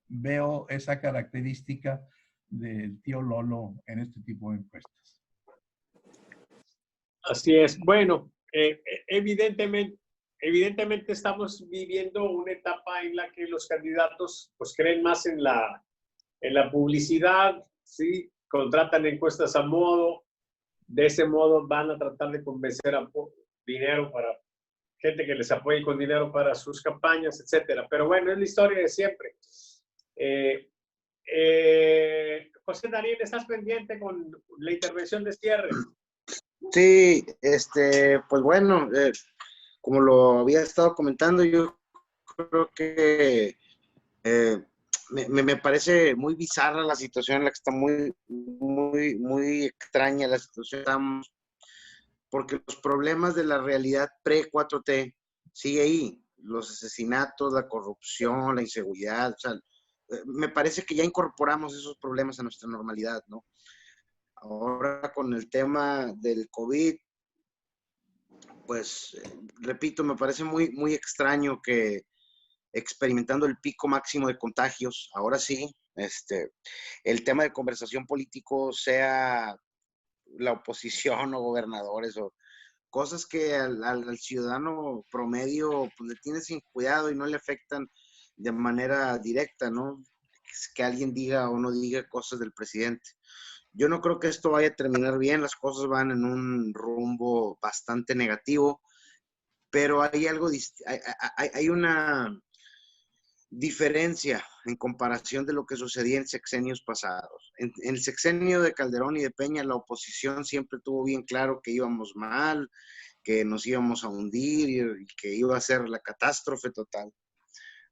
veo esa característica del tío Lolo en este tipo de encuestas. Así es. Bueno, evidentemente estamos viviendo una etapa en la que los candidatos pues creen más en la publicidad, ¿sí? Contratan encuestas a modo, de ese modo van a tratar de convencer a dinero para gente que les apoye con dinero para sus campañas, etcétera. Pero bueno, es la historia de siempre. José Daniel, ¿estás pendiente con la intervención de cierre? Sí, pues bueno, como lo había estado comentando, yo creo que me parece muy bizarra la situación en la que está, muy extraña la situación. Estamos, porque los problemas de la realidad pre-4T sigue ahí, los asesinatos, la corrupción, la inseguridad, o sea, me parece que ya incorporamos esos problemas a nuestra normalidad, ¿no? Ahora con el tema del COVID, pues, repito, me parece muy extraño que experimentando el pico máximo de contagios, ahora sí, el tema de conversación político sea la oposición o gobernadores o cosas que al ciudadano promedio pues, le tiene sin cuidado y no le afectan de manera directa, ¿no? Que alguien diga o no diga cosas del presidente. Yo no creo que esto vaya a terminar bien, las cosas van en un rumbo bastante negativo, pero hay algo, hay una diferencia en comparación de lo que sucedía en sexenios pasados. En el sexenio de Calderón y de Peña, la oposición siempre tuvo bien claro que íbamos mal, que nos íbamos a hundir y que iba a ser la catástrofe total.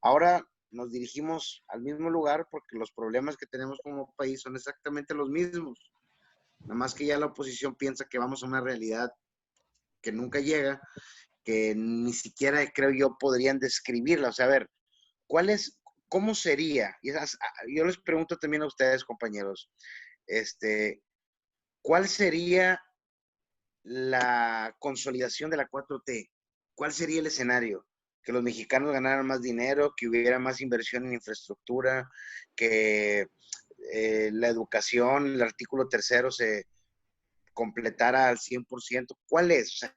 Ahora nos dirigimos al mismo lugar porque los problemas que tenemos como país son exactamente los mismos. Nada más que ya la oposición piensa que vamos a una realidad que nunca llega, que ni siquiera creo yo podrían describirla. O sea, a ver, ¿cómo sería? Yo les pregunto también a ustedes, compañeros, ¿cuál sería la consolidación de la 4T? ¿Cuál sería el escenario? Que los mexicanos ganaran más dinero, que hubiera más inversión en infraestructura, que la educación, el artículo 3º se completara al 100%. ¿Cuál es? O sea,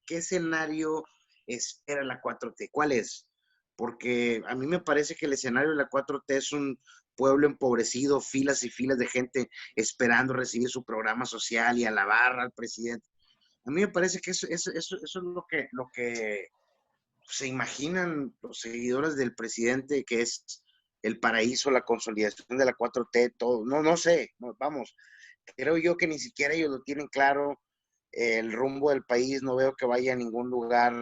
¿qué escenario espera la 4T? ¿Cuál es? Porque a mí me parece que el escenario de la 4T es un pueblo empobrecido, filas y filas de gente esperando recibir su programa social y alabar al presidente. A mí me parece que eso es lo que se imaginan los seguidores del presidente, que es el paraíso, la consolidación de la 4T, todo. No sé, vamos, creo yo que ni siquiera ellos lo tienen claro. El rumbo del país no veo que vaya a ningún lugar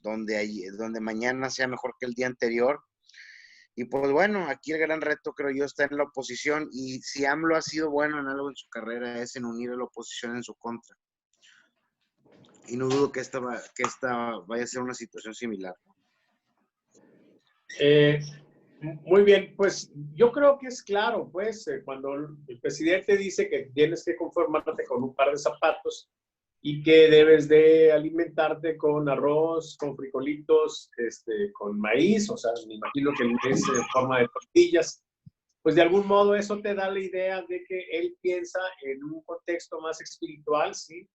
donde mañana sea mejor que el día anterior. Y pues bueno, aquí el gran reto creo yo está en la oposición, y si AMLO ha sido bueno en algo en su carrera es en unir a la oposición en su contra. Y no dudo que esta vaya a ser una situación similar. Muy bien, pues yo creo que es claro, pues, cuando el presidente dice que tienes que conformarte con un par de zapatos y que debes de alimentarte con arroz, con frijolitos, con maíz, o sea, me imagino que es en forma de tortillas, pues de algún modo eso te da la idea de que él piensa en un contexto más espiritual, ¿sí?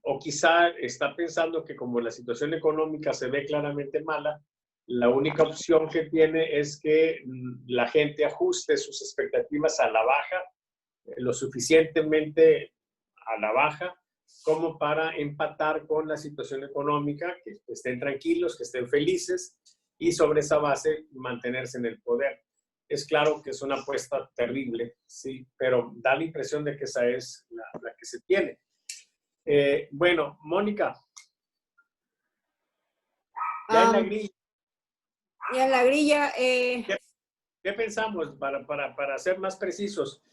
o quizá está pensando que como la situación económica se ve claramente mala, la única opción que tiene es que la gente ajuste sus expectativas a la baja, lo suficientemente a la baja, como para empatar con la situación económica, que estén tranquilos, que estén felices y sobre esa base mantenerse en el poder. Es claro que es una apuesta terrible, sí, pero da la impresión de que esa es la que se tiene. Bueno, Mónica. Ya en la grilla. Y en la grilla... ¿Qué pensamos para ser más precisos?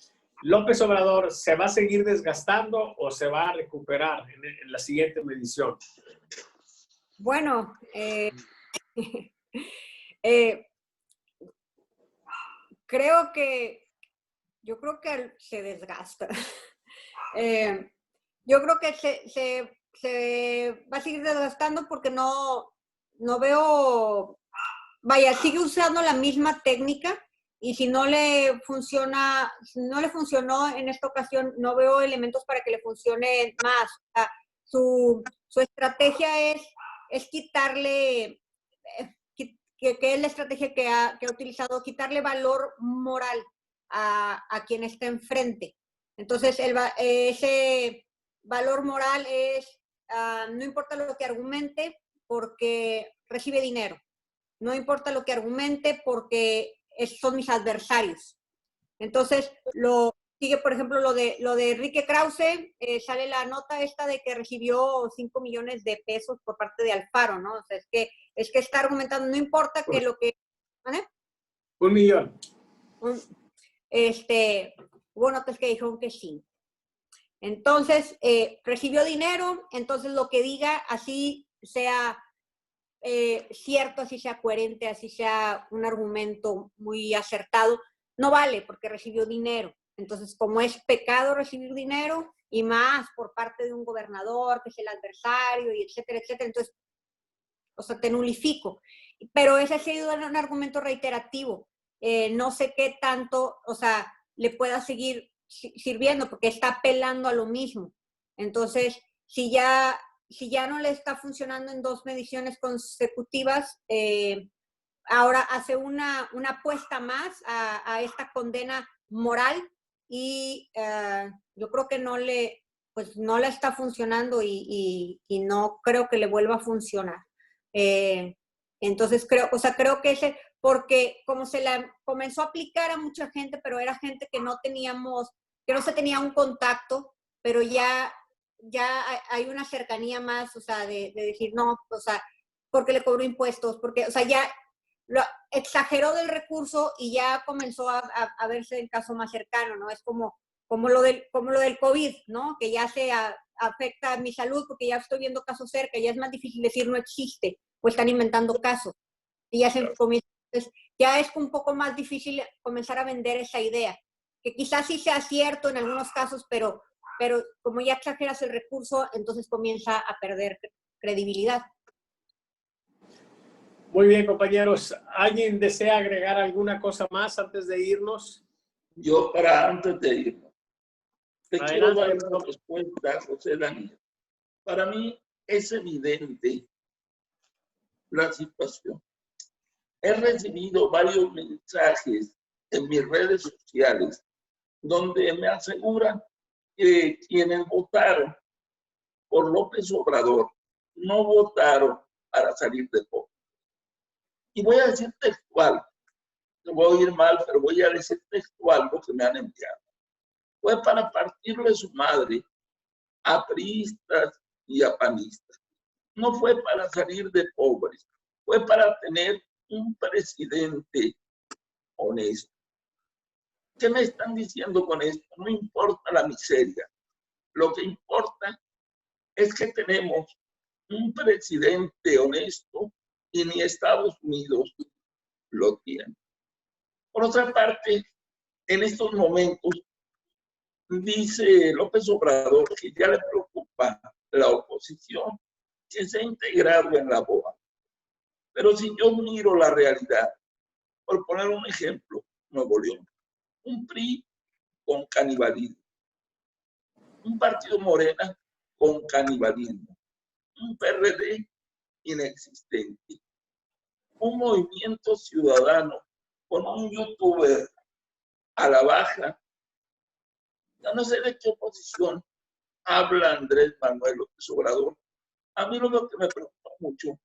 ¿López Obrador se va a seguir desgastando o se va a recuperar en la siguiente medición? Bueno, yo creo que se desgasta. Yo creo que se va a seguir desgastando porque no veo, vaya, sigue usando la misma técnica y si no le funcionó en esta ocasión, no veo elementos para que le funcione más. O sea, su estrategia es quitarle, que es la estrategia que ha utilizado, quitarle valor moral a quien está enfrente. Entonces, ese valor moral es, no importa lo que argumente, porque recibe dinero. No importa lo que argumente, porque son mis adversarios. Entonces, sigue, por ejemplo, lo de Enrique Krause, sale la nota esta de que recibió 5 millones de pesos por parte de Alfaro, ¿no? O sea, es que está argumentando, no importa que lo que... ¿vale? 1 millón. Hubo notas que dijeron que sí. Entonces, recibió dinero, entonces lo que diga, así sea cierto, así sea coherente, así sea un argumento muy acertado, no vale porque recibió dinero. Entonces, como es pecado recibir dinero y más por parte de un gobernador que es el adversario y etcétera, etcétera, entonces, o sea, te nulifico. Pero ese ha sido un argumento reiterativo. No sé qué tanto, o sea, le pueda seguir sirviendo porque está apelando a lo mismo. Entonces, si ya no le está funcionando en 2 mediciones consecutivas, ahora hace una apuesta más a esta condena moral y yo creo que no le está funcionando y no creo que le vuelva a funcionar. Entonces creo que porque como se la comenzó a aplicar a mucha gente, pero era gente que no se tenía un contacto, pero ya hay una cercanía más, o sea, de decir, no, o sea, porque le cobró impuestos, porque, o sea, ya lo exageró del recurso y ya comenzó a verse el caso más cercano, ¿no? Es como lo del COVID, ¿no? Que ya afecta a mi salud porque ya estoy viendo casos cerca, ya es más difícil decir no existe, o están inventando casos. Y ya entonces, ya es un poco más difícil comenzar a vender esa idea, que quizás sí sea cierto en algunos casos, pero como ya exageras el recurso, entonces comienza a perder credibilidad. Muy bien, compañeros. ¿Alguien desea agregar alguna cosa más antes de irnos? Yo, antes de irnos, te quiero dar una respuesta, José Daniel. Para mí es evidente la situación. He recibido varios mensajes en mis redes sociales donde me aseguran que quienes votaron por López Obrador no votaron para salir de pobre. Y voy a decir textual, no voy a ir mal, pero voy a decir textual lo que me han enviado. Fue para partirle su madre a priistas y a panistas. No fue para salir de pobres, fue para tener un presidente honesto. ¿Qué me están diciendo con esto? No importa la miseria. Lo que importa es que tenemos un presidente honesto y ni Estados Unidos lo tiene. Por otra parte, en estos momentos, dice López Obrador que ya le preocupa la oposición que se ha integrado en la BOA. Pero si yo miro la realidad, por poner un ejemplo, Nuevo León, un PRI con canibalismo, un partido Morena con canibalismo, un PRD inexistente, un movimiento ciudadano con un youtuber a la baja. Ya no sé de qué oposición habla Andrés Manuel López Obrador. A mí lo que me preocupa mucho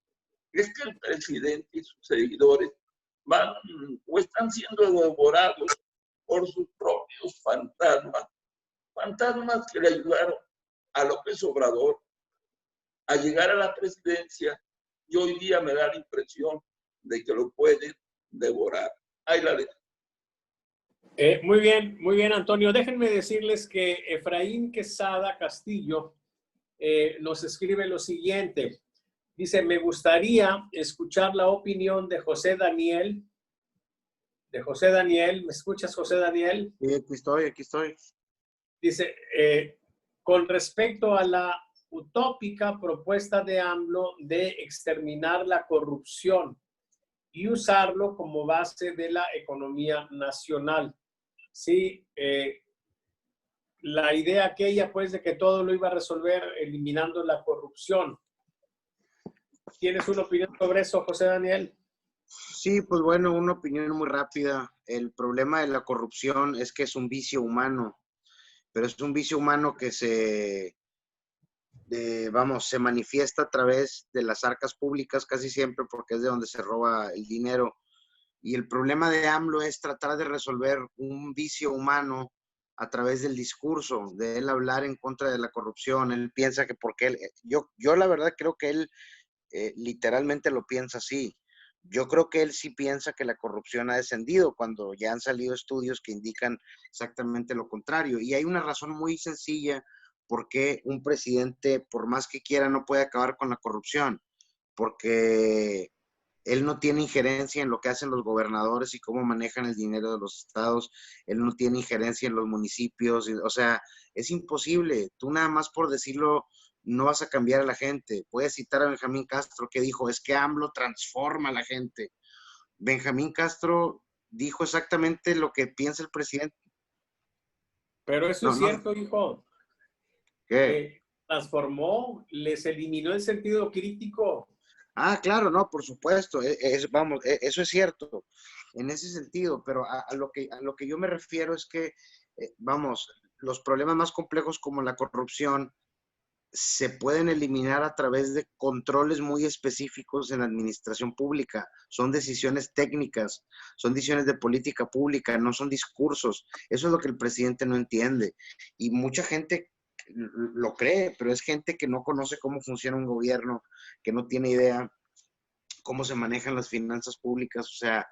es que el presidente y sus seguidores van o están siendo devorados por sus propios fantasmas que le ayudaron a López Obrador a llegar a la presidencia, y hoy día me da la impresión de que lo pueden devorar. Ahí la dejo. Muy bien, Antonio. Déjenme decirles que Efraín Quesada Castillo nos escribe lo siguiente. Dice, me gustaría escuchar la opinión de José Daniel. ¿Me escuchas, José Daniel? Sí, aquí estoy. Dice, con respecto a la utópica propuesta de AMLO de exterminar la corrupción y usarlo como base de la economía nacional. Sí, la idea aquella, pues, de que todo lo iba a resolver eliminando la corrupción. ¿Tienes una opinión sobre eso, José Daniel? Sí, pues bueno, una opinión muy rápida. El problema de la corrupción es que es un vicio humano, pero es un vicio humano que se manifiesta a través de las arcas públicas casi siempre porque es de donde se roba el dinero. Y el problema de AMLO es tratar de resolver un vicio humano a través del discurso, de él hablar en contra de la corrupción. Él piensa que porque él, yo la verdad creo que él literalmente lo piensa así. Yo creo que él sí piensa que la corrupción ha descendido cuando ya han salido estudios que indican exactamente lo contrario. Y hay una razón muy sencilla por qué un presidente, por más que quiera, no puede acabar con la corrupción. Porque él no tiene injerencia en lo que hacen los gobernadores y cómo manejan el dinero de los estados. Él no tiene injerencia en los municipios. O sea, es imposible. Tú nada más por decirlo no vas a cambiar a la gente. Puedes citar a Benjamín Castro que dijo, es que AMLO transforma a la gente. Benjamín Castro dijo exactamente lo que piensa el presidente. Pero eso es cierto, hijo. ¿Qué? Transformó, les eliminó el sentido crítico. Ah, claro, no, por supuesto, eso es cierto en ese sentido, pero a lo que yo me refiero es que, los problemas más complejos como la corrupción se pueden eliminar a través de controles muy específicos en la administración pública. Son decisiones técnicas, son decisiones de política pública, no son discursos. Eso es lo que el presidente no entiende. Y mucha gente lo cree, pero es gente que no conoce cómo funciona un gobierno, que no tiene idea cómo se manejan las finanzas públicas. O sea,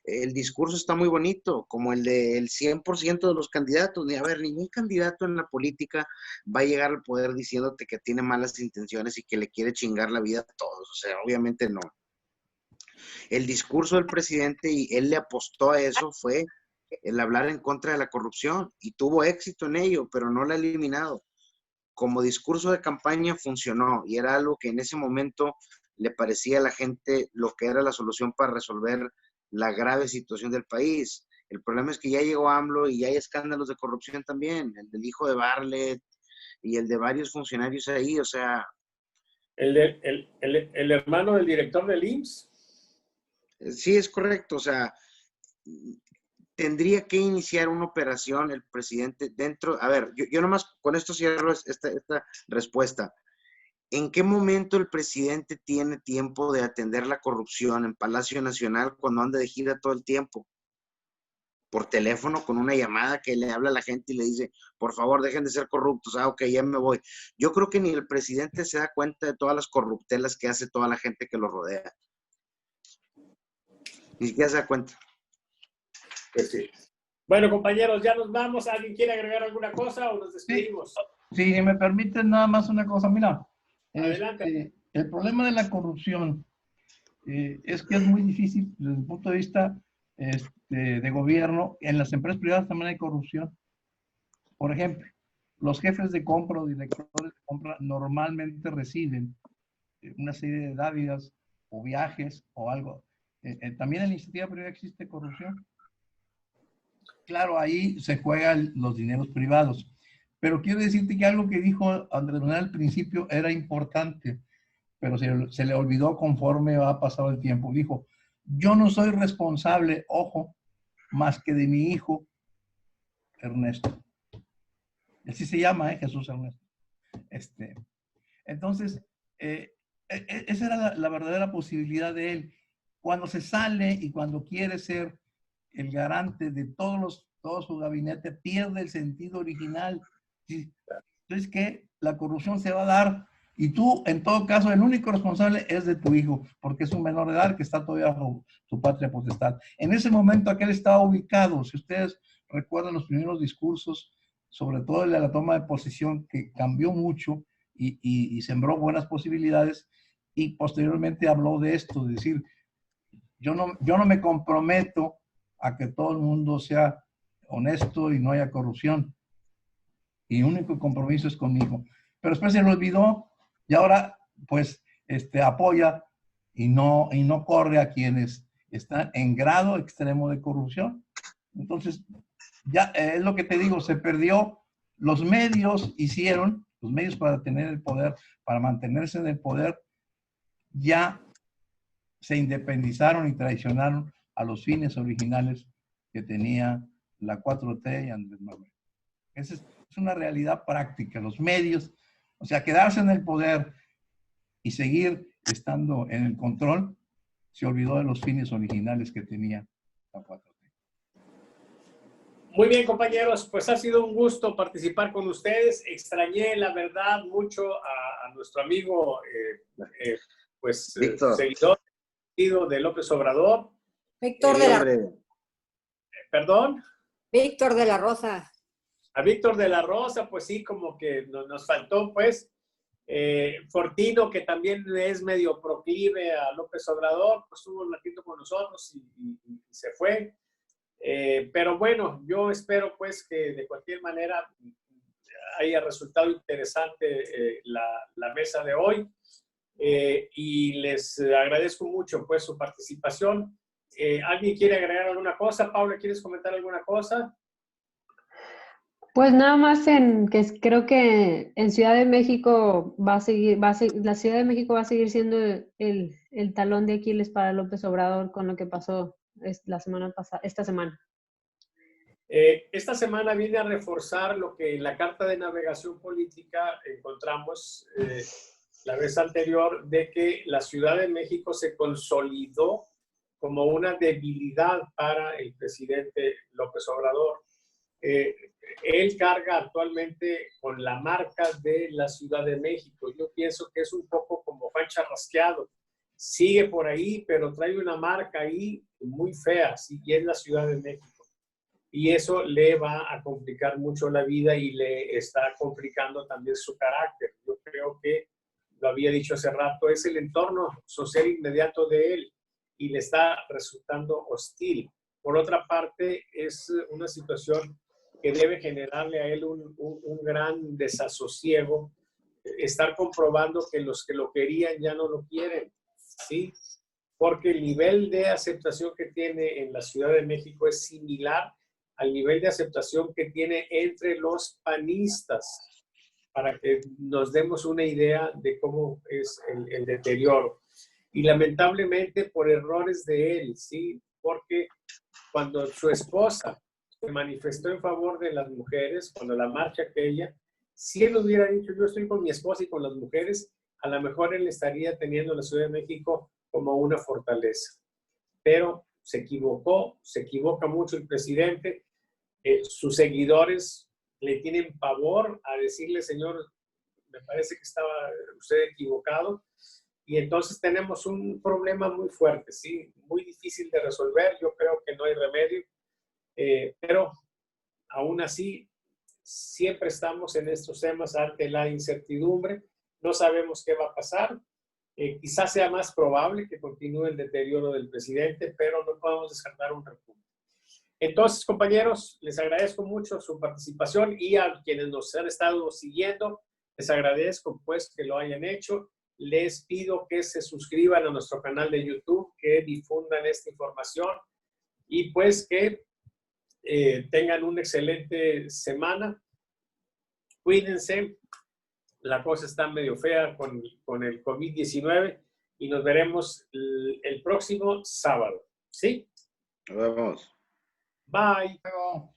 el discurso está muy bonito, como el del 100% de los candidatos. A ver, ningún candidato en la política va a llegar al poder diciéndote que tiene malas intenciones y que le quiere chingar la vida a todos. O sea, obviamente no. El discurso del presidente, y él le apostó a eso, fue el hablar en contra de la corrupción y tuvo éxito en ello, pero no la ha eliminado. Como discurso de campaña funcionó y era algo que en ese momento le parecía a la gente lo que era la solución para resolver la grave situación del país. El problema es que ya llegó AMLO y ya hay escándalos de corrupción también, el del hijo de Bartlett y el de varios funcionarios ahí, o sea... El hermano del director del IMSS. Sí, es correcto, o sea, tendría que iniciar una operación el presidente dentro... A ver, yo nomás con esto cierro esta respuesta. ¿En qué momento el presidente tiene tiempo de atender la corrupción en Palacio Nacional cuando anda de gira todo el tiempo? Por teléfono, con una llamada que le habla a la gente y le dice, por favor, dejen de ser corruptos. Ah, ok, ya me voy. Yo creo que ni el presidente se da cuenta de todas las corruptelas que hace toda la gente que lo rodea. Ni siquiera se da cuenta. Pues sí. Bueno, compañeros, ya nos vamos. ¿Alguien quiere agregar alguna cosa o nos despedimos? Sí, si me permiten nada más una cosa. Mira, Adelante. el problema de la corrupción es que es muy difícil desde el punto de vista de gobierno. En las empresas privadas también hay corrupción. Por ejemplo, los jefes de compra o directores de compra normalmente reciben una serie de dádivas o viajes o algo. También en la iniciativa privada existe corrupción. Claro, ahí se juegan los dineros privados, Pero quiero decirte que algo que dijo Andrés Manuel al principio era importante, pero se le olvidó conforme ha pasado el tiempo. Dijo, yo no soy responsable, ojo, más que de mi hijo Ernesto. Así se llama, Jesús Ernesto. Entonces, esa era la verdadera posibilidad de él. Cuando se sale y cuando quiere ser el garante de todo su gabinete, pierde el sentido original. Entonces, que la corrupción se va a dar y tú, en todo caso, el único responsable es de tu hijo, porque es un menor de edad que está todavía bajo su patria potestad. En ese momento, aquel estaba ubicado. Si ustedes recuerdan los primeros discursos, sobre todo el de la toma de posesión, que cambió mucho y sembró buenas posibilidades, y posteriormente habló de esto, de decir, yo no me comprometo a que todo el mundo sea honesto y no haya corrupción. Y el único compromiso es conmigo. Pero después se lo olvidó y ahora pues apoya y no corre a quienes están en grado extremo de corrupción. Entonces, ya es lo que te digo, se perdió. Los medios los medios para tener el poder, para mantenerse en el poder, ya se independizaron y traicionaron a los fines originales que tenía la 4T y Andrés Manuel. Esa es una realidad práctica. Los medios, o sea, quedarse en el poder y seguir estando en el control, se olvidó de los fines originales que tenía la 4T. Muy bien, compañeros, pues ha sido un gusto participar con ustedes. Extrañé, la verdad, mucho a nuestro amigo, seguidor de López Obrador. Víctor de la... ¿Perdón? Víctor de la Rosa. A Víctor de la Rosa, pues sí, como que nos faltó, pues. Fortino, que también es medio proclive a López Obrador, pues estuvo un ratito con nosotros y se fue. Pero bueno, yo espero pues que de cualquier manera haya resultado interesante la mesa de hoy y les agradezco mucho pues su participación. ¿Alguien quiere agregar alguna cosa? Paula, ¿quieres comentar alguna cosa? Pues nada más que creo que en Ciudad de México la Ciudad de México va a seguir siendo el talón de Aquiles para López Obrador con lo que pasó esta semana. Esta semana viene a reforzar lo que en la Carta de Navegación Política encontramos la vez anterior, de que la Ciudad de México se consolidó como una debilidad para el presidente López Obrador. Él carga actualmente con la marca de la Ciudad de México. Yo pienso que es un poco como Juan Charrasqueado. Sigue por ahí, pero trae una marca ahí muy fea, ¿sí? Y es la Ciudad de México. Y eso le va a complicar mucho la vida y le está complicando también su carácter. Yo creo que, lo había dicho hace rato, es el entorno social inmediato de él y le está resultando hostil. Por otra parte, es una situación que debe generarle a él un gran desasosiego, estar comprobando que los que lo querían ya no lo quieren, ¿sí? Porque el nivel de aceptación que tiene en la Ciudad de México es similar al nivel de aceptación que tiene entre los panistas, para que nos demos una idea de cómo es el deterioro. Y lamentablemente por errores de él, ¿sí? Porque cuando su esposa se manifestó en favor de las mujeres, cuando la marcha aquella, si él hubiera dicho, yo estoy con mi esposa y con las mujeres, a lo mejor él estaría teniendo la Ciudad de México como una fortaleza. Pero se equivoca mucho el presidente. Sus seguidores le tienen pavor a decirle, señor, me parece que estaba usted equivocado. Y entonces tenemos un problema muy fuerte, ¿sí? Muy difícil de resolver. Yo creo que no hay remedio. Pero aún así, siempre estamos en estos temas ante la incertidumbre. No sabemos qué va a pasar. Quizás sea más probable que continúe el deterioro del presidente, pero no podemos descartar un repunte. Entonces, compañeros, les agradezco mucho su participación y a quienes nos han estado siguiendo, les agradezco pues que lo hayan hecho. Les pido que se suscriban a nuestro canal de YouTube, que difundan esta información y pues que tengan una excelente semana. Cuídense. La cosa está medio fea con el COVID-19 y nos veremos el próximo sábado. ¿Sí? Nos vemos. Bye. Luego.